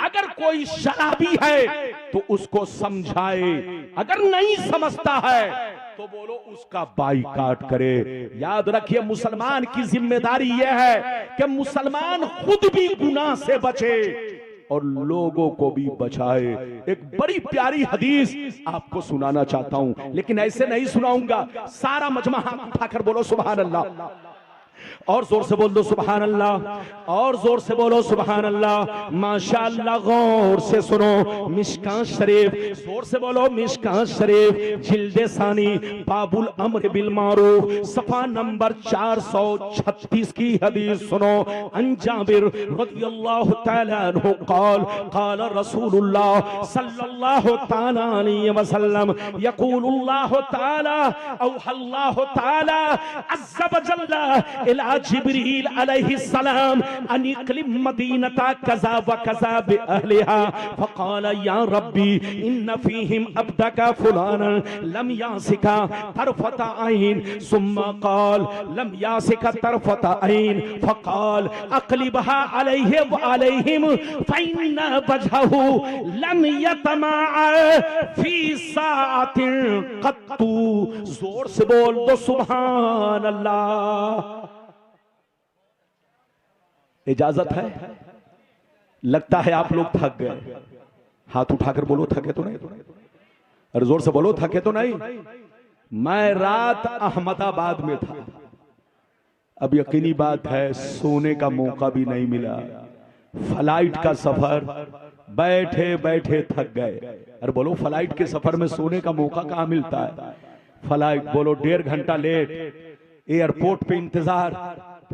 अगर कोई शराबी है तो उसको समझाए, अगर नहीं समझता है तो बोलो उसका बाइकाट करे। याद रखिए, मुसलमान की जिम्मेदारी यह है कि मुसलमान खुद भी गुनाह से बचे और लोगों को भी बचाए। एक बड़ी प्यारी हदीस आपको सुनाना चाहता हूं, लेकिन ऐसे नहीं सुनाऊंगा। सारा मजमा हाथ उठाकर बोलो सुभान अल्लाह, और जोर से बोल दो सुभान अल्लाह, और जोर से बोलो सुभान अल्लाह। माशाअल्लाह, गौर से सुनो। मिशकात शरीफ, जोर से बोलो मिशकात शरीफ, जिल्दे सानी, बाबुल अम्र बिल मारूफ, सफा नंबर 436 की हदीस सुनो। अन जाबिर रज़ियल्लाहु तआला अन्हु क़ाल क़ाल रसूलुल्लाह सल्लल्लाहु तआला अलैहि वसल्लम यक़ूलुल्लाहु तआला औहल्लाहु तआला अज़्ज़ व जल्ला इला जिब्रील अलैहिस्सलाम अनिक़लिम मदीनता कज़ा व कज़ा बिअहलिहा फ़क़ाल या रब्बी इन्न फ़ीहिम अब्दका फुलाना लम यासिका तरफ़ता ऐन सुम्मा क़ाल लम यासिका तरफ़ता ऐन फ़क़ाल अक़लिबहा अलैहि व अलैहिम फ़इन्न वजहहु लम यतमाअ फ़ी साअतिन क़त्तु। जोर से बोल दो सुभान अल्लाह। इजाजत है? लगता है आप लोग थक गए। हाथ उठाकर बोलो, थके तो नहीं? अरे जोर से बोलो, थके तो नहीं? मैं रात अहमदाबाद में था। अब यकीनी बात है, सोने का मौका भी नहीं मिला। फ्लाइट का सफर, बैठे बैठे थक गए। अरे बोलो, फ्लाइट के सफर में सोने का मौका कहां मिलता है? फ्लाइट बोलो 1.5 घंटा लेट, एयरपोर्ट पे इंतजार,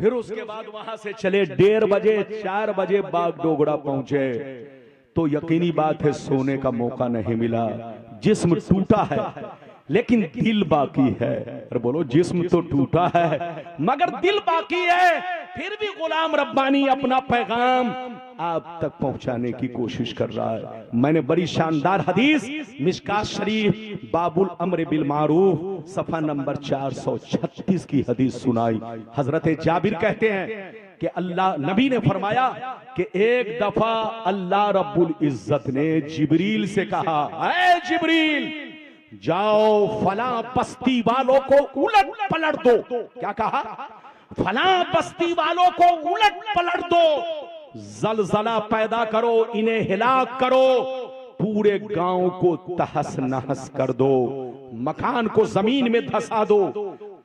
फिर उसके बाद वहां से चले 1:30 बजे, 4 बजे बागडोगरा पहुंचे। तो यकीनी बात है, सोने का मौका नहीं मिला। जिस्म टूटा है लेकिन दिल बाकी है। अरे बोलो, जिस्म तो टूटा है मगर दिल बाकी है। फिर भी गुलाम रब्बानी अपना पैगाम आप तक पहुंचाने की कोशिश कर रहा है। मैंने बड़ी शानदार हदीस मिशकात शरीफ बाबुल अम्र बिल मारूफ सफा नंबर 436 की हदीस सुनाई। हजरत जाबिर कहते हैं कि अल्लाह नबी ने फरमाया कि एक दफा अल्लाह रब्बुल इज्जत ने जिब्रील से कहा, ऐ जिब्रील, जाओ फला बस्ती वालों को उलट पलट दो। क्या कहा? फला बस्ती वालों को उलट पलट दो, जलजला पैदा करो, इन्हें हिलाक करो, पूरे गांव को तहस नहस कर दो, मकान को जमीन में धंसा दो।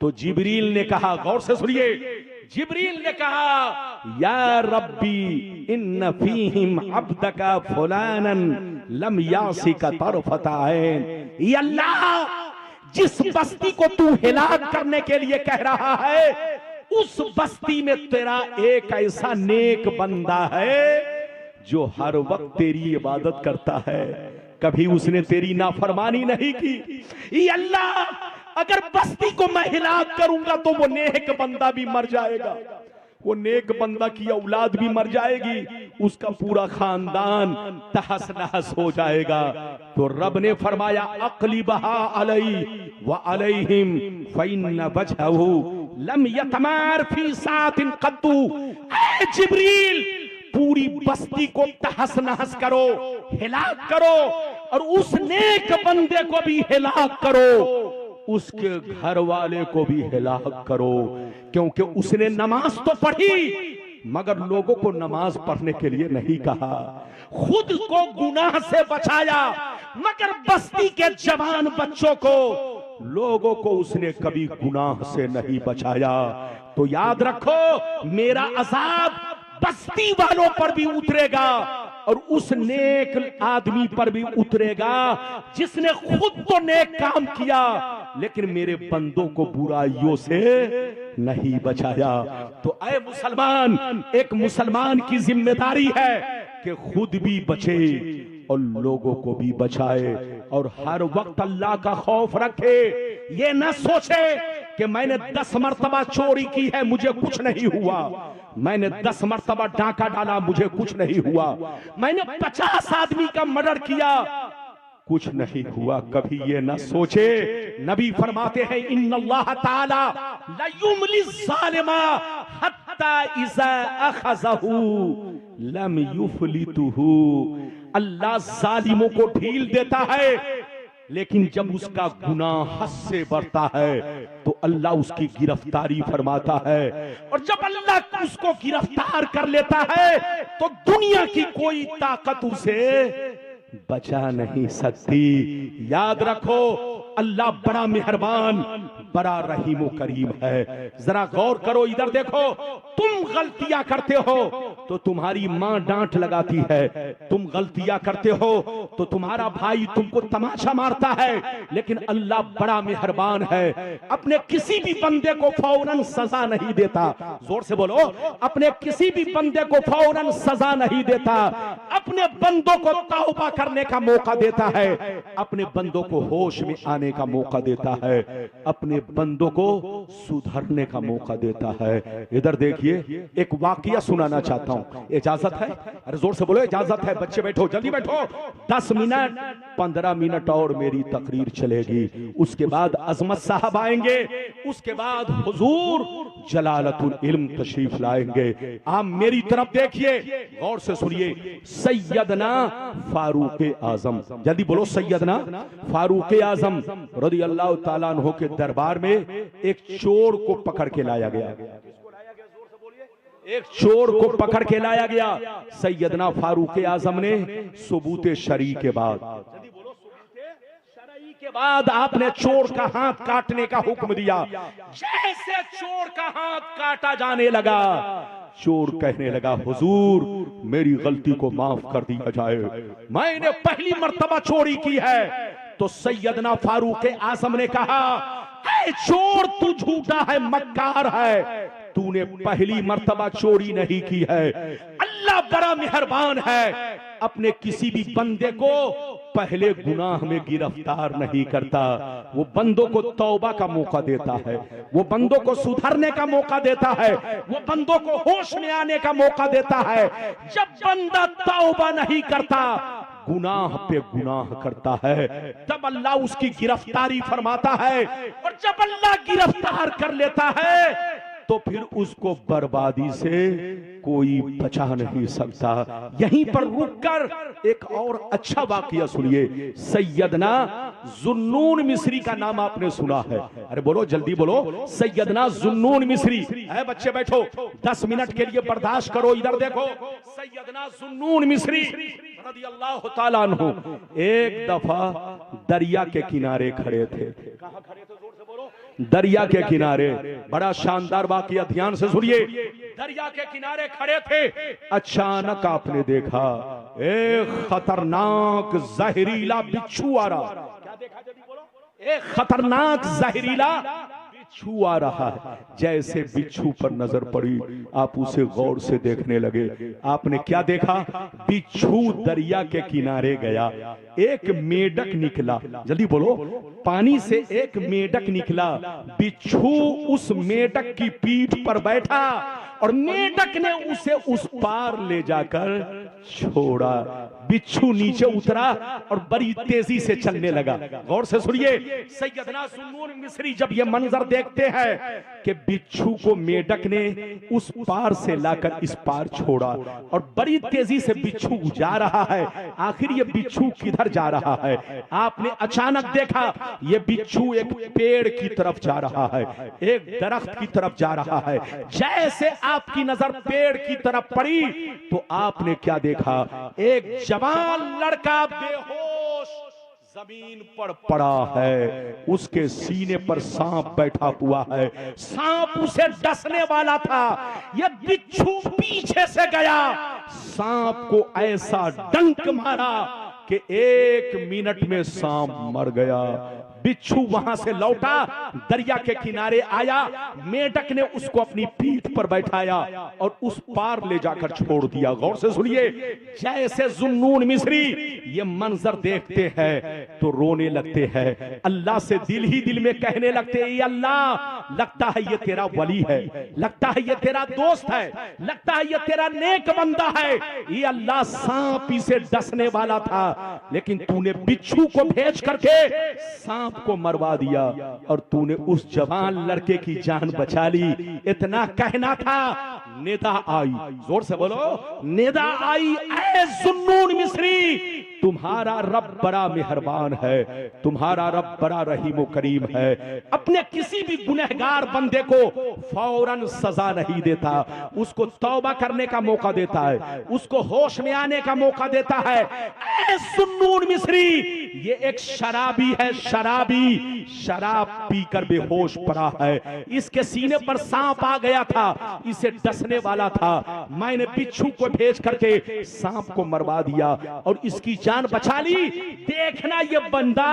तो जिब्रील ने कहा, गौर से सुनिए, जिब्रील ने कहा, या रब्बी इन्न फीहिम अब्दका फुलानन लम यासिका तरफता ऐन। या अल्लाह, जिस बस्ती को तू हिलाक करने के लिए कह रहा है, उस बस्ती में तेरा एक ऐसा नेक बंदा है जो हर वक्त तेरी इबादत करता है, कभी उसने तेरी नाफरमानी नहीं की। ये अल्लाह, अगर बस्ती को मैं हिलाक करूंगा तो वो नेक बंदा भी मर जाएगा, वो नेक बंदा की औलाद भी मर जाएगी, उसका पूरा खानदान तहस नहस हो जाएगा। तो रब ने फरमाया, अक़लिबहा अलैहि व अलैहिम फ़इन्न वजहहु लम यतमार फी सातिन क़त्तु। ऐ जिब्रील, पूरी बस्ती को तहस नहस करो, हिलाक करो, और उस नेक बंदे को भी हिलाक करो, उसके घर वाले को भी हिलाक करो, क्योंकि उसने नमाज तो पढ़ी मगर लोगों को नमाज पढ़ने के लिए नहीं कहा, खुद को गुनाह से बचाया मगर बस्ती के जवान बच्चों को, लोगों को उसने कभी गुनाह से नहीं बचाया। तो याद रखो, मेरा अजाब बस्ती वालों पर भी उतरेगा और उस नेक आदमी पर भी उतरेगा जिसने खुद तो नेक काम किया लेकिन मेरे बंदों को बुराइयों से नहीं बचाया। तो ऐ मुसलमान, एक मुसलमान की जिम्मेदारी है कि खुद भी बचे और लोगों को भी बचाए और हर वक्त अल्लाह का खौफ रखे। ये न सोचे कि मैंने 10 मर्तबा चोरी की है मुझे कुछ नहीं हुआ, मैंने 10 मर्तबा डाका डाला मुझे कुछ नहीं हुआ, मैंने 50 आदमी का मर्डर किया कुछ नहीं हुआ। कभी ये न सोचे। नबी फरमाते हैं इन्नल्लाह ताला ला युमलि ज़ालिमा हत्ता इज़ा अखज़हु लम युफलितहु। अल्लाह जालिमों को ढील देता है लेकिन जब उसका गुनाह हद से बढ़ता है तो अल्लाह उसकी गिरफ्तारी फरमाता है। और जब अल्लाह उसको गिरफ्तार कर लेता है तो दुनिया की कोई ताकत उसे बचा नहीं सकती। याद रखो अल्लाह बड़ा मेहरबान बड़ा रहीम करीम है। जरा गौर करो, इधर देखो, तुम गलतियां करते हो तो तुम्हारी मां डांट लगाती है, तुम गलतियां करते हो तो तुम्हारा भाई तुमको तमाचा मारता है, लेकिन अल्लाह बड़ा मेहरबान है, अपने किसी भी बंदे को फौरन सजा नहीं देता। जोर से बोलो, अपने किसी भी बंदे को फौरन सजा नहीं देता, अपने बंदों को तौबा करने का मौका देता है, अपने बंदों को होश में आने का मौका देता है, अपने बंदों को सुधरने का मौका देता है। इधर देखिए, एक वाकया सुनाना चाहता हूं, इजाजत है? अरे जोर से बोलो, इजाजत है? बच्चे बैठो, जल्दी बैठो। 10 मिनट 15 मिनट और मेरी तकरीर चलेगी, उसके बाद अजमत साहब आएंगे, उसके बाद हुजूर जलालतुल इल्म तशरीफ लाएंगे। आप मेरी तरफ देखिए, गौर से सुनिए। सैयदना फारूक आजम, जल्दी बोलो, सैयदना फारूक आजम रज़ी अल्लाह ताला अन्हु के दरबार में एक चोर को पकड़ के लाया गया। एक चोर को पकड़ के लाया गया। सैयदना फारूक आजम ने सबूत शरई के बाद आपने चोर का हाथ काटने का हुक्म दिया। जैसे चोर का हाथ काटा जाने लगा, चोर कहने लगा, हुजूर मेरी गलती को माफ कर दिया जाए, मैंने पहली मर्तबा चोरी की है। तो सैयदना फारूक आजम ने कहा, ऐ चोर तू झूठा है, मक्कार है, तूने पहली मर्तबा चोरी नहीं की है। अल्लाह बड़ा मेहरबान है, अपने किसी भी बंदे को पहले गुनाह में गिरफ्तार नहीं करता, वो बंदों को तौबा का मौका देता है, वो बंदों को सुधरने का मौका देता है, वो बंदों को होश में आने का मौका देता है। जब बंदा तौबा नहीं करता, गुनाह पे गुनाह करता है, तब अल्लाह उसकी गिरफ्तारी फरमाता है, और जब अल्लाह गिरफ्तार कर लेता है तो फिर उसको बर्बादी से कोई बचा नहीं सकता। यहीं पर रुककर एक और अच्छा वाकया सुनिए। सैयदना जुन्नून मिस्री का नाम आपने सुना है? अरे बोलो, जल्दी बोलो, सैयदना जुन्नून मिस्री। है बच्चे बैठो, 10 मिनट के लिए बर्दाश्त करो। इधर देखो, सैयदना जुन्नून मिस्री रज़ियल्लाहु ताला अन्हु एक दफा दरिया के किनारे खड़े थे। कहां खड़े थे? जोर से बोलो। दरिया के किनारे। बड़ा शानदार वाकया, ध्यान से सुनिए। दरिया के किनारे खड़े थे, अचानक आपने देखा एक खतरनाक जहरीला बिच्छू आ रहा। क्या देखा? जल्दी बोलो। एक खतरनाक जहरीला बिच्छू आ रहा है। जैसे बिच्छू पर नजर पड़ी, आप उसे गौर से देखने लगे। आपने क्या देखा? बिच्छू दरिया के किनारे गया, एक मेढक निकला। जल्दी बोलो, पानी से एक मेढक निकला। बिच्छू उस मेढक की पीठ पर बैठा और मेढक ने उसे उस पार ले जाकर छोड़ा। बिच्छू नीचे उतरा और बड़ी तेजी से चलने लगा। गौर से सुनिए, सैयदना जुन्नून मिस्री जब ये मंजर देखते हैं कि बिच्छू को मेढक ने उस पार से लाकर इस पार छोड़ा और बड़ी तेजी से बिच्छू जा रहा है, आखिर ये बिच्छू किधर जा रहा है? आपने अचानक देखा ये बिच्छू एक पेड़ की तरफ जा रहा है, एक दरख्त की तरफ जा रहा है। जैसे आपकी नजर पेड़ की तरफ पड़ी तो आपने क्या देखा? एक जवान लड़का बेहोश जमीन पर पड़ा है, उसके सीने पर सांप बैठा हुआ है, सांप उसे डसने वाला था। यह बिच्छू पीछे से गया, सांप को ऐसा डंक मारा कि 1 मिनट में सांप मर गया। बिच्छू वहां से लौटा, दरिया के किनारे आया, मेढक ने उसको अपनी पीठ पर बैठाया और उस पार ले जाकर छोड़ दिया। गौर से सुनिए, जैसे जुन्नून मिस्री ये मंजर देखते हैं तो रोने लगते हैं, अल्लाह से दिल ही दिल में कहने लगते हैं, अल्लाह लगता है ये तेरा वली है, लगता है ये तेरा दोस्त है, लगता है ये तेरा नेक बंदा है। ये अल्लाह सांप से डसने वाला था, लेकिन तूने बिच्छू को भेज करके सांप को मरवा दिया और तूने उस जवान लड़के की जान बचा ली। इतना कहना था, निदा आई, जोर से बोलो, निदा आई, ऐ जुन्नून मिस्री, तुम्हारा रब बड़ा मेहरबान है, तुम्हारा रब बड़ा रहीम करीम है। अपने किसी भी गुनहगार बंदे को फौरन सजा नहीं देता, उसको तौबा करने का मौका देता है, उसको होश में आने का मौका देता है। ऐ जुन्नून मिस्री, ये एक शराबी है, शराबी, शराब पीकर बेहोश पड़ा है, इसके सीने पर सांप आ गया था, इसे डसने वाला था, मैंने बिच्छू को भेज करके सांप को मरवा दिया और इसकी जान बचा ली। देखना ये बंदा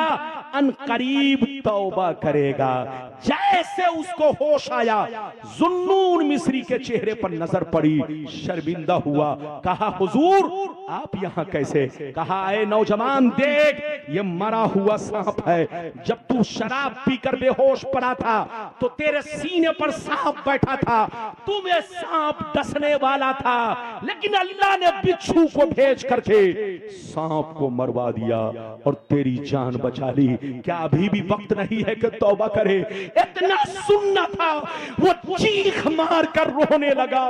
अनकरीब तौबा करेगा। जैसे उसको होश आया, जुन्नून मिस्री के चेहरे पर नजर पड़ी, शर्मिंदा हुआ, कहा हुजूर आप यहां कैसे? कहा ऐ नौजवान देख, ये मरा हुआ सांप है, जब तू शराब पीकर बेहोश पड़ा था तो तेरे सीने पर सांप बैठा था, तुम्हें सांप डसने वाला था, लेकिन अल्लाह ने बिच्छू को भेज करके सांप को मरवा दिया और तेरी जान बचा ली। क्या अभी भी वक्त नहीं है कि तौबा करे? इतना सुनना था, वो चीख मार कर रोने लगा,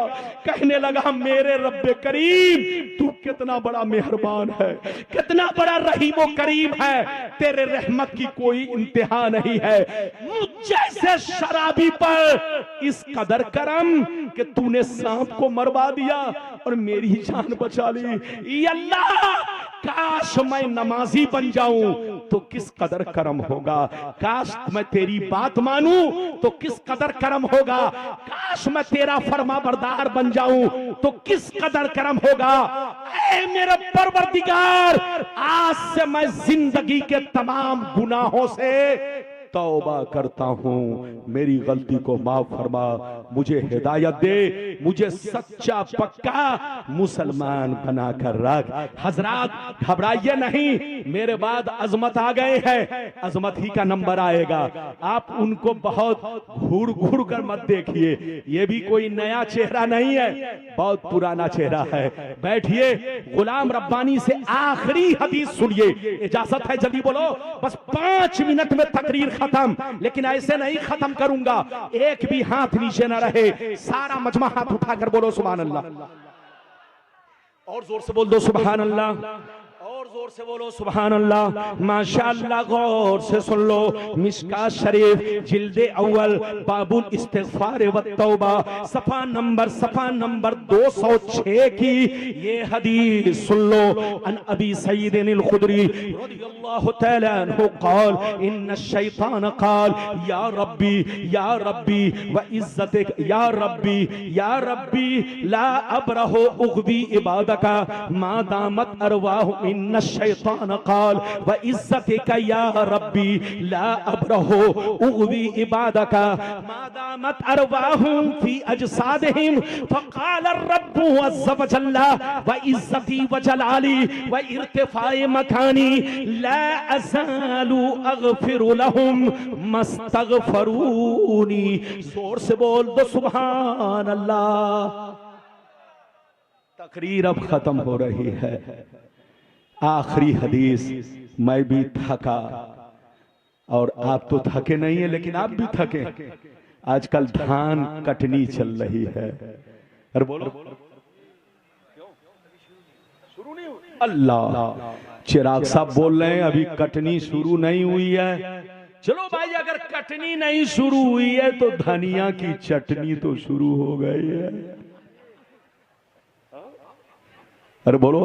कहने लगा मेरे रब्बे करीम तू कितना बड़ा मेहरबान है, कितना बड़ा रहीमो करीम है, तेरे रहमत की कोई इंतहा नहीं है। मुझ जैसे शराबी पर इस कदर करम कि तूने सांप को मरवा दिया और मेरी जान बचा ली। अल्लाह काश मैं नमाजी बन जाऊं तो किस कदर करम होगा, काश मैं तेरी बात मानूं तो किस कदर करम होगा, काश मैं तेरा फरमाबरदार बन जाऊं तो किस कदर करम होगा। ऐ मेरे परवरदिगार, आज से मैं जिंदगी के तमाम गुनाहों से तौबा करता हूं, मेरी गलती को माफ फरमा, मुझे हिदायत दे, मुझे सच्चा पक्का मुसलमान बनाकर रख। हजरात घबराइए नहीं, मेरे बाद अजमत आ गए हैं, अजमत ही का नंबर आएगा, आप उनको बहुत घूर घूर कर मत देखिए, ये भी कोई नया चेहरा नहीं है, बहुत पुराना चेहरा है। बैठिए, गुलाम रब्बानी से आखिरी हदीस सुनिए, इजाजत है जल्दी बोलो, बस 5 मिनट में तकरीर खत्म, लेकिन ऐसे नहीं खत्म करूंगा, एक भी हाथ नीचे न रहे, सारा मजमा हाथ उठाकर बोलो सुभान अल्लाह, और जोर से बोल दो सुभान अल्लाह, और जोर से बोलो सुभान अल्लाह, माशाअल्लाह। गौर से सुन लो, मिशकात शरीफ जिल्दे अव्वल बाबुल इस्तिगफार व तौबा सफा नंबर 206 की ये हदीस सुन लो। अन अबी सईद अल खुदरी रदियल्लाहु तआला अन्हु क़ाल इन्न शैतान क़ाल या रब्बी व इज्जतिक या रब्बी ला अबरहु उग़वी इबादका मा दामत अरवाहु इन्न शैतान क़ाल व इज्जतिक या रब्बी ला अबरहु उग़वी इबादका मा दामत अरवाहुम फी अजसादिहिम फ़क़ाल रब्बु अज़्ज़ व जल्ला व इज्जती व जलाली व इर्तिफ़ाए मकानी ला अज़ालु अग़फ़िरु लहुम मस्तग़फ़रूनी। जोर से बोल दो सुभान अल्लाह। तकरीर अब खत्म हो रही है, आखिरी हदीस। मैं भी थका और आप तो थके नहीं है, लेकिन आप भी थके। आजकल धान कटनी चल रही है, अरे बोलो शुरू नहीं हुई? अल्लाह, चिराग साहब बोल रहे हैं अभी कटनी शुरू नहीं हुई है। चलो भाई, अगर कटनी नहीं शुरू हुई है तो धनिया की चटनी तो शुरू हो गई है। अरे बोलो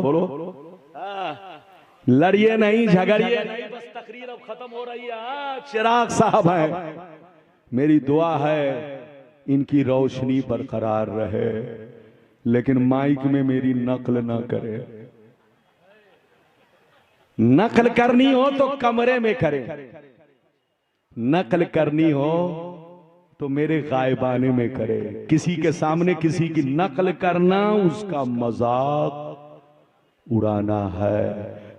लड़िए नहीं, झगड़िए नहीं, बस तकरीर अब खत्म हो रही है। चिराग साहब हैं, मेरी दुआ है इनकी रोशनी बरकरार रहे, लेकिन माइक में मेरी नकल ना करे। नकल करनी हो तो कमरे में करे, नकल करनी हो तो मेरे गायबाने में करे। किसी के सामने किसी की नकल करना, उसका मजाक उड़ाना है।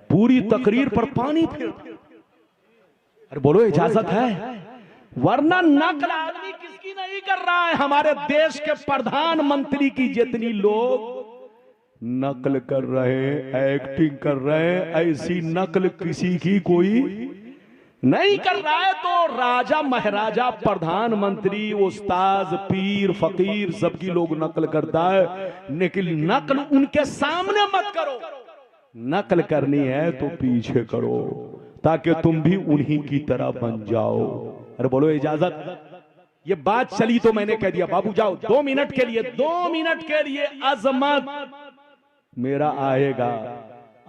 पूरी तकरीर पर पानी फिर, अरे बोलो इजाजत है? वरना नकल आदमी किसकी नहीं कर रहा है। हमारे देश के प्रधानमंत्री की जितनी लोग नकल कर रहे, एक्टिंग कर रहे, ऐसी नकल किसी की कोई नहीं कर रहा है। तो राजा महाराजा प्रधानमंत्री उस्ताद पीर फकीर सबकी लोग नकल करता है, लेकिन नकल उनके सामने मत करो। नकल करनी है तो पीछे करो, ताकि तुम भी उन्हीं की तरह बन जाओ। अरे बोलो इजाजत? ये बात चली तो मैंने कह दिया बाबू जाओ 2 मिनट के लिए, 2 मिनट के लिए अजमत मेरा आएगा,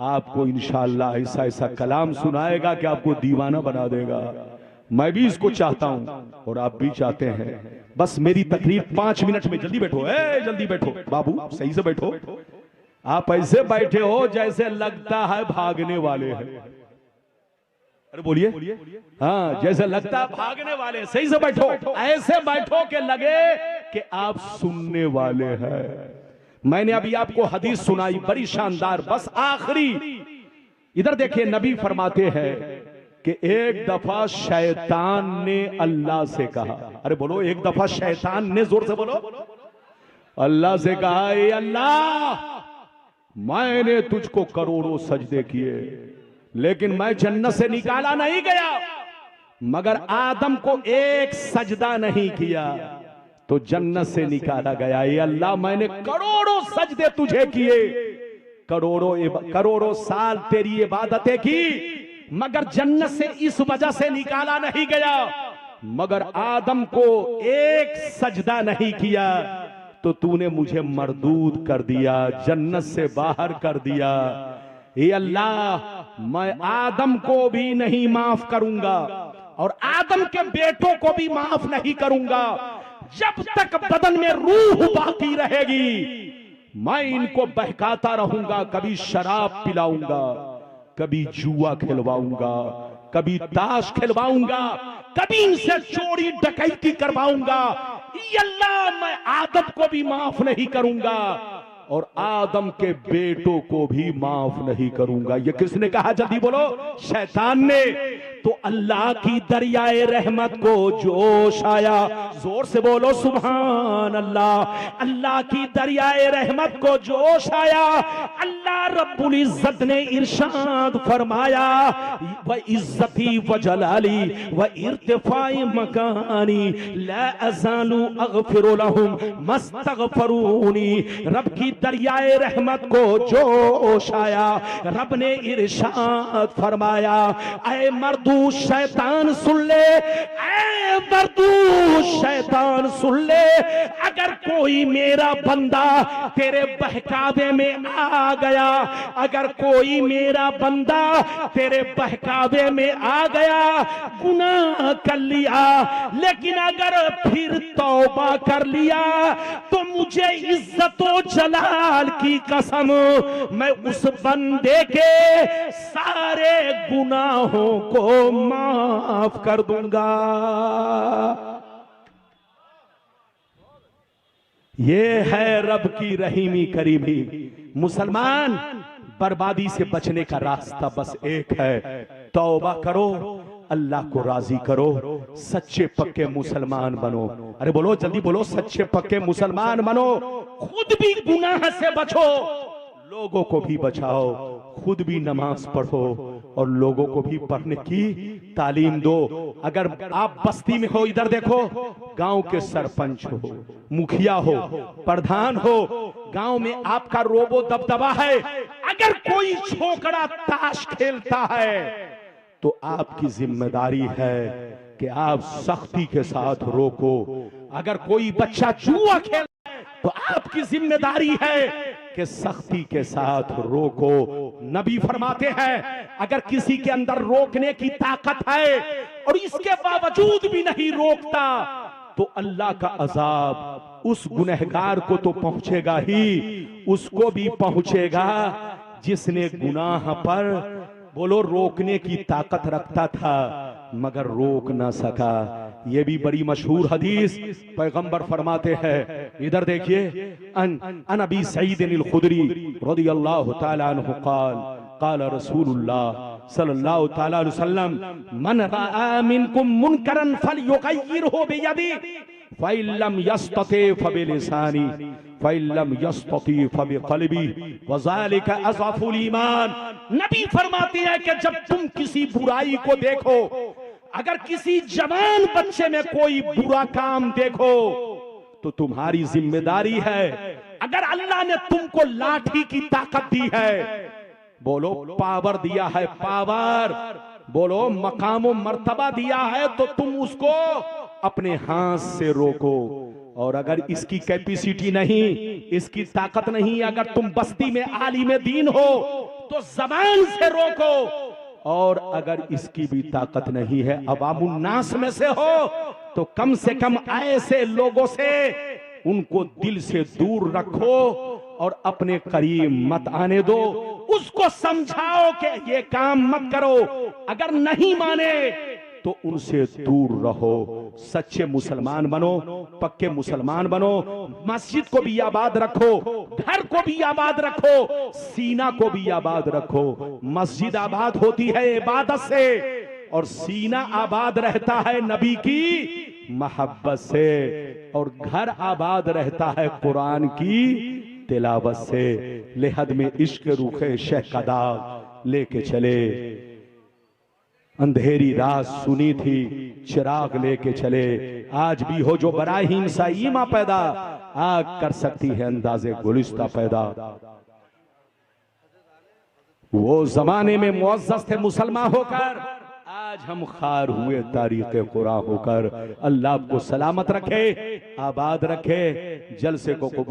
आपको इंशाअल्लाह ऐसा ऐसा कलाम सुनाएगा कि आपको दीवाना बना देगा। मैं भी इसको चाहता हूं और आप भी चाहते हैं। बस मेरी तकरीर 5 मिनट में, जल्दी बैठो, जल्दी बैठो बाबू, सही से बैठो। आप ऐसे बैठे हो जैसे लगता है भागने वाले हैं। अरे बोलिए, हाँ, जैसे लगता है भागने वाले। सही से बैठो, ऐसे बैठो कि लगे कि आप सुनने वाले हैं। मैंने अभी आपको हदीस सुनाई बड़ी शानदार, बस आखिरी। इधर देखिए, नबी फरमाते हैं कि एक दफा शैतान ने अल्लाह से कहा, अरे बोलो, एक दफा शैतान ने, जोर से बोलो, अल्लाह से कहा, ए अल्लाह, मैंने तुझको करोड़ों सजदे किए, लेकिन मैं जन्नत से निकाला नहीं गया, मगर आदम को एक सजदा नहीं किया तो जन्नत से निकाला गया। ये अल्लाह, मैंने करोड़ों सजदे तुझे किए, करोड़ों साल तेरी इबादतें की, मगर जन्नत से इस वजह से निकाला नहीं गया, मगर आदम को एक सजदा नहीं किया तो तूने मुझे मरदूद कर दिया, जन्नत से बाहर कर दिया। ये अल्लाह, मैं आदम को भी नहीं माफ करूंगा और आदम के बेटों को भी माफ नहीं करूंगा। जब तक बदन में रूह बाकी रहेगी मैं इनको बहकाता रहूंगा। कभी शराब पिलाऊंगा, कभी जुआ खिलवाऊंगा, कभी ताश खिलवाऊंगा, कभी इनसे चोरी डकैती करवाऊंगा। ये अल्लाह, मैं आदम को भी माफ नहीं करूंगा और आदम के बेटों को भी माफ नहीं करूंगा। ये किसने कहा? जल्दी बोलो। शैतान ने। तो अल्लाह की दरियाए रहमत को जोश आया, जोर से बोलो सुभान अल्लाह। अल्लाह की दरियाए रहमत को जोश आया। अल्लाह रब्बुल इज्जत ने इरशाद फरमाया, व इज्जती व जलाली व इर्तिफाई मकानी ला अज़ालु अग़फ़िरु लहुम मस्तग़फ़रूनी। रब की दरियाए रहमत को जोश आया। रब ने इरशाद फरमाया, ऐ मर्दू शैतान सुन ले, ऐ मर्दू शैतान सुन ले, अगर कोई मेरा बंदा तेरे बहकावे में आ गया, अगर कोई मेरा बंदा तेरे बहकावे में आ गया, गुनाह कर लिया, लेकिन अगर फिर तौबा कर लिया तो मुझे इज्जतो जलाल की कसम, मैं उस बंदे के सारे गुनाहों को माफ कर दूंगा। ये है रब की रहीमी करीमी। मुसलमान, बर्बादी से बचने का रास्ता बस एक है, तौबा करो, अल्लाह को राजी करो, सच्चे पक्के मुसलमान बनो। अरे बोलो, जल्दी बोलो, सच्चे पक्के मुसलमान बनो। खुद भी गुनाह से बचो, लोगों को भी बचाओ, खुद भी नमाज पढ़ो और लोगों को भी पढ़ने की तालीम दो। अगर आप बस्ती में हो, इधर देखो, गांव के सरपंच हो, मुखिया हो, प्रधान हो, गांव में आपका रोबो दबदबा है, अगर कोई छोकरा ताश खेलता है तो आपकी जिम्मेदारी है कि आप सख्ती के साथ रोको। अगर कोई बच्चा जुआ खेल तो आपकी जिम्मेदारी है कि सख्ती के साथ रोको। नबी फरमाते हैं, अगर किसी के अंदर रोकने की ताकत है और इसके बावजूद भी नहीं रोकता तो अल्लाह का अजाब उस गुनहगार को तो पहुंचेगा ही, उसको भी पहुंचेगा जिसने गुनाह पर बोलो रोकने की ताकत रखता था मगर रोक ना सका। ये भी बड़ी मशहूर हदीस पैगंबर फरमाते हैं, इधर देखिए, अन अबी सईद अल खुदरी रदियल्लाहु तआला अन्हु क़ाल क़ाल रसूलुल्लाह सल्लल्लाहु तआला अलैहि वसल्लम मन रआ मिनकुम मुनकरन फलयुगय्यिरहु बियदी फ़इल्लम यस्तति फबिलिसानी फ़इल्लम यस्तति फबिक़ल्बी वज़ालिका अज़अफ़ुल ईमान। नबी फरमाते हैं कि जब तुम किसी बुराई को देखो, अगर किसी जवान बच्चे में कोई बुरा काम देखो तो तुम्हारी जिम्मेदारी है, अगर अल्लाह ने तुमको लाठी की ताकत दी है, बोलो पावर दिया है, पावर बोलो मकाम मर्तबा दिया है, तो तुम उसको अपने हाथ से रोको। और अगर इसकी कैपेसिटी नहीं, इसकी ताकत नहीं, अगर तुम बस्ती में आलिम दीन हो तो जबान से रोको, और अगर इसकी भी ताकत नहीं है, अवामुन्नास में से हो तो कम से कम ऐसे लोगों से उनको दिल से दूर रखो और अपने करीब मत आने दो, उसको समझाओ कि ये काम मत करो। अगर नहीं माने तो उनसे दूर रहो। सच्चे मुसलमान बनो, पक्के मुसलमान बनो। मस्जिद को भी आबाद रखो, घर को भी आबाद रखो, सीना को भी आबाद रखो। मस्जिद आबाद होती है इबादत से और सीना आबाद रहता है नबी की मोहब्बत से, और घर आबाद रहता है कुरान की तिलावत से। लेहद में इश्क रूखे शहकदा लेके चले, अंधेरी रात सुनी थी चिराग लेके चले। आज भी हो जो बराहीन सा ईमा पैदा, आग कर सकती है अंदाजे गुलिस्ता पैदा। वो जमाने में मुअज़्ज़ज़ थे मुसलमान होकर, आज हम खार हुए तारीख़ कुरान होकर। अल्लाह आपको सलामत रखे, आबाद रखे, जलसे को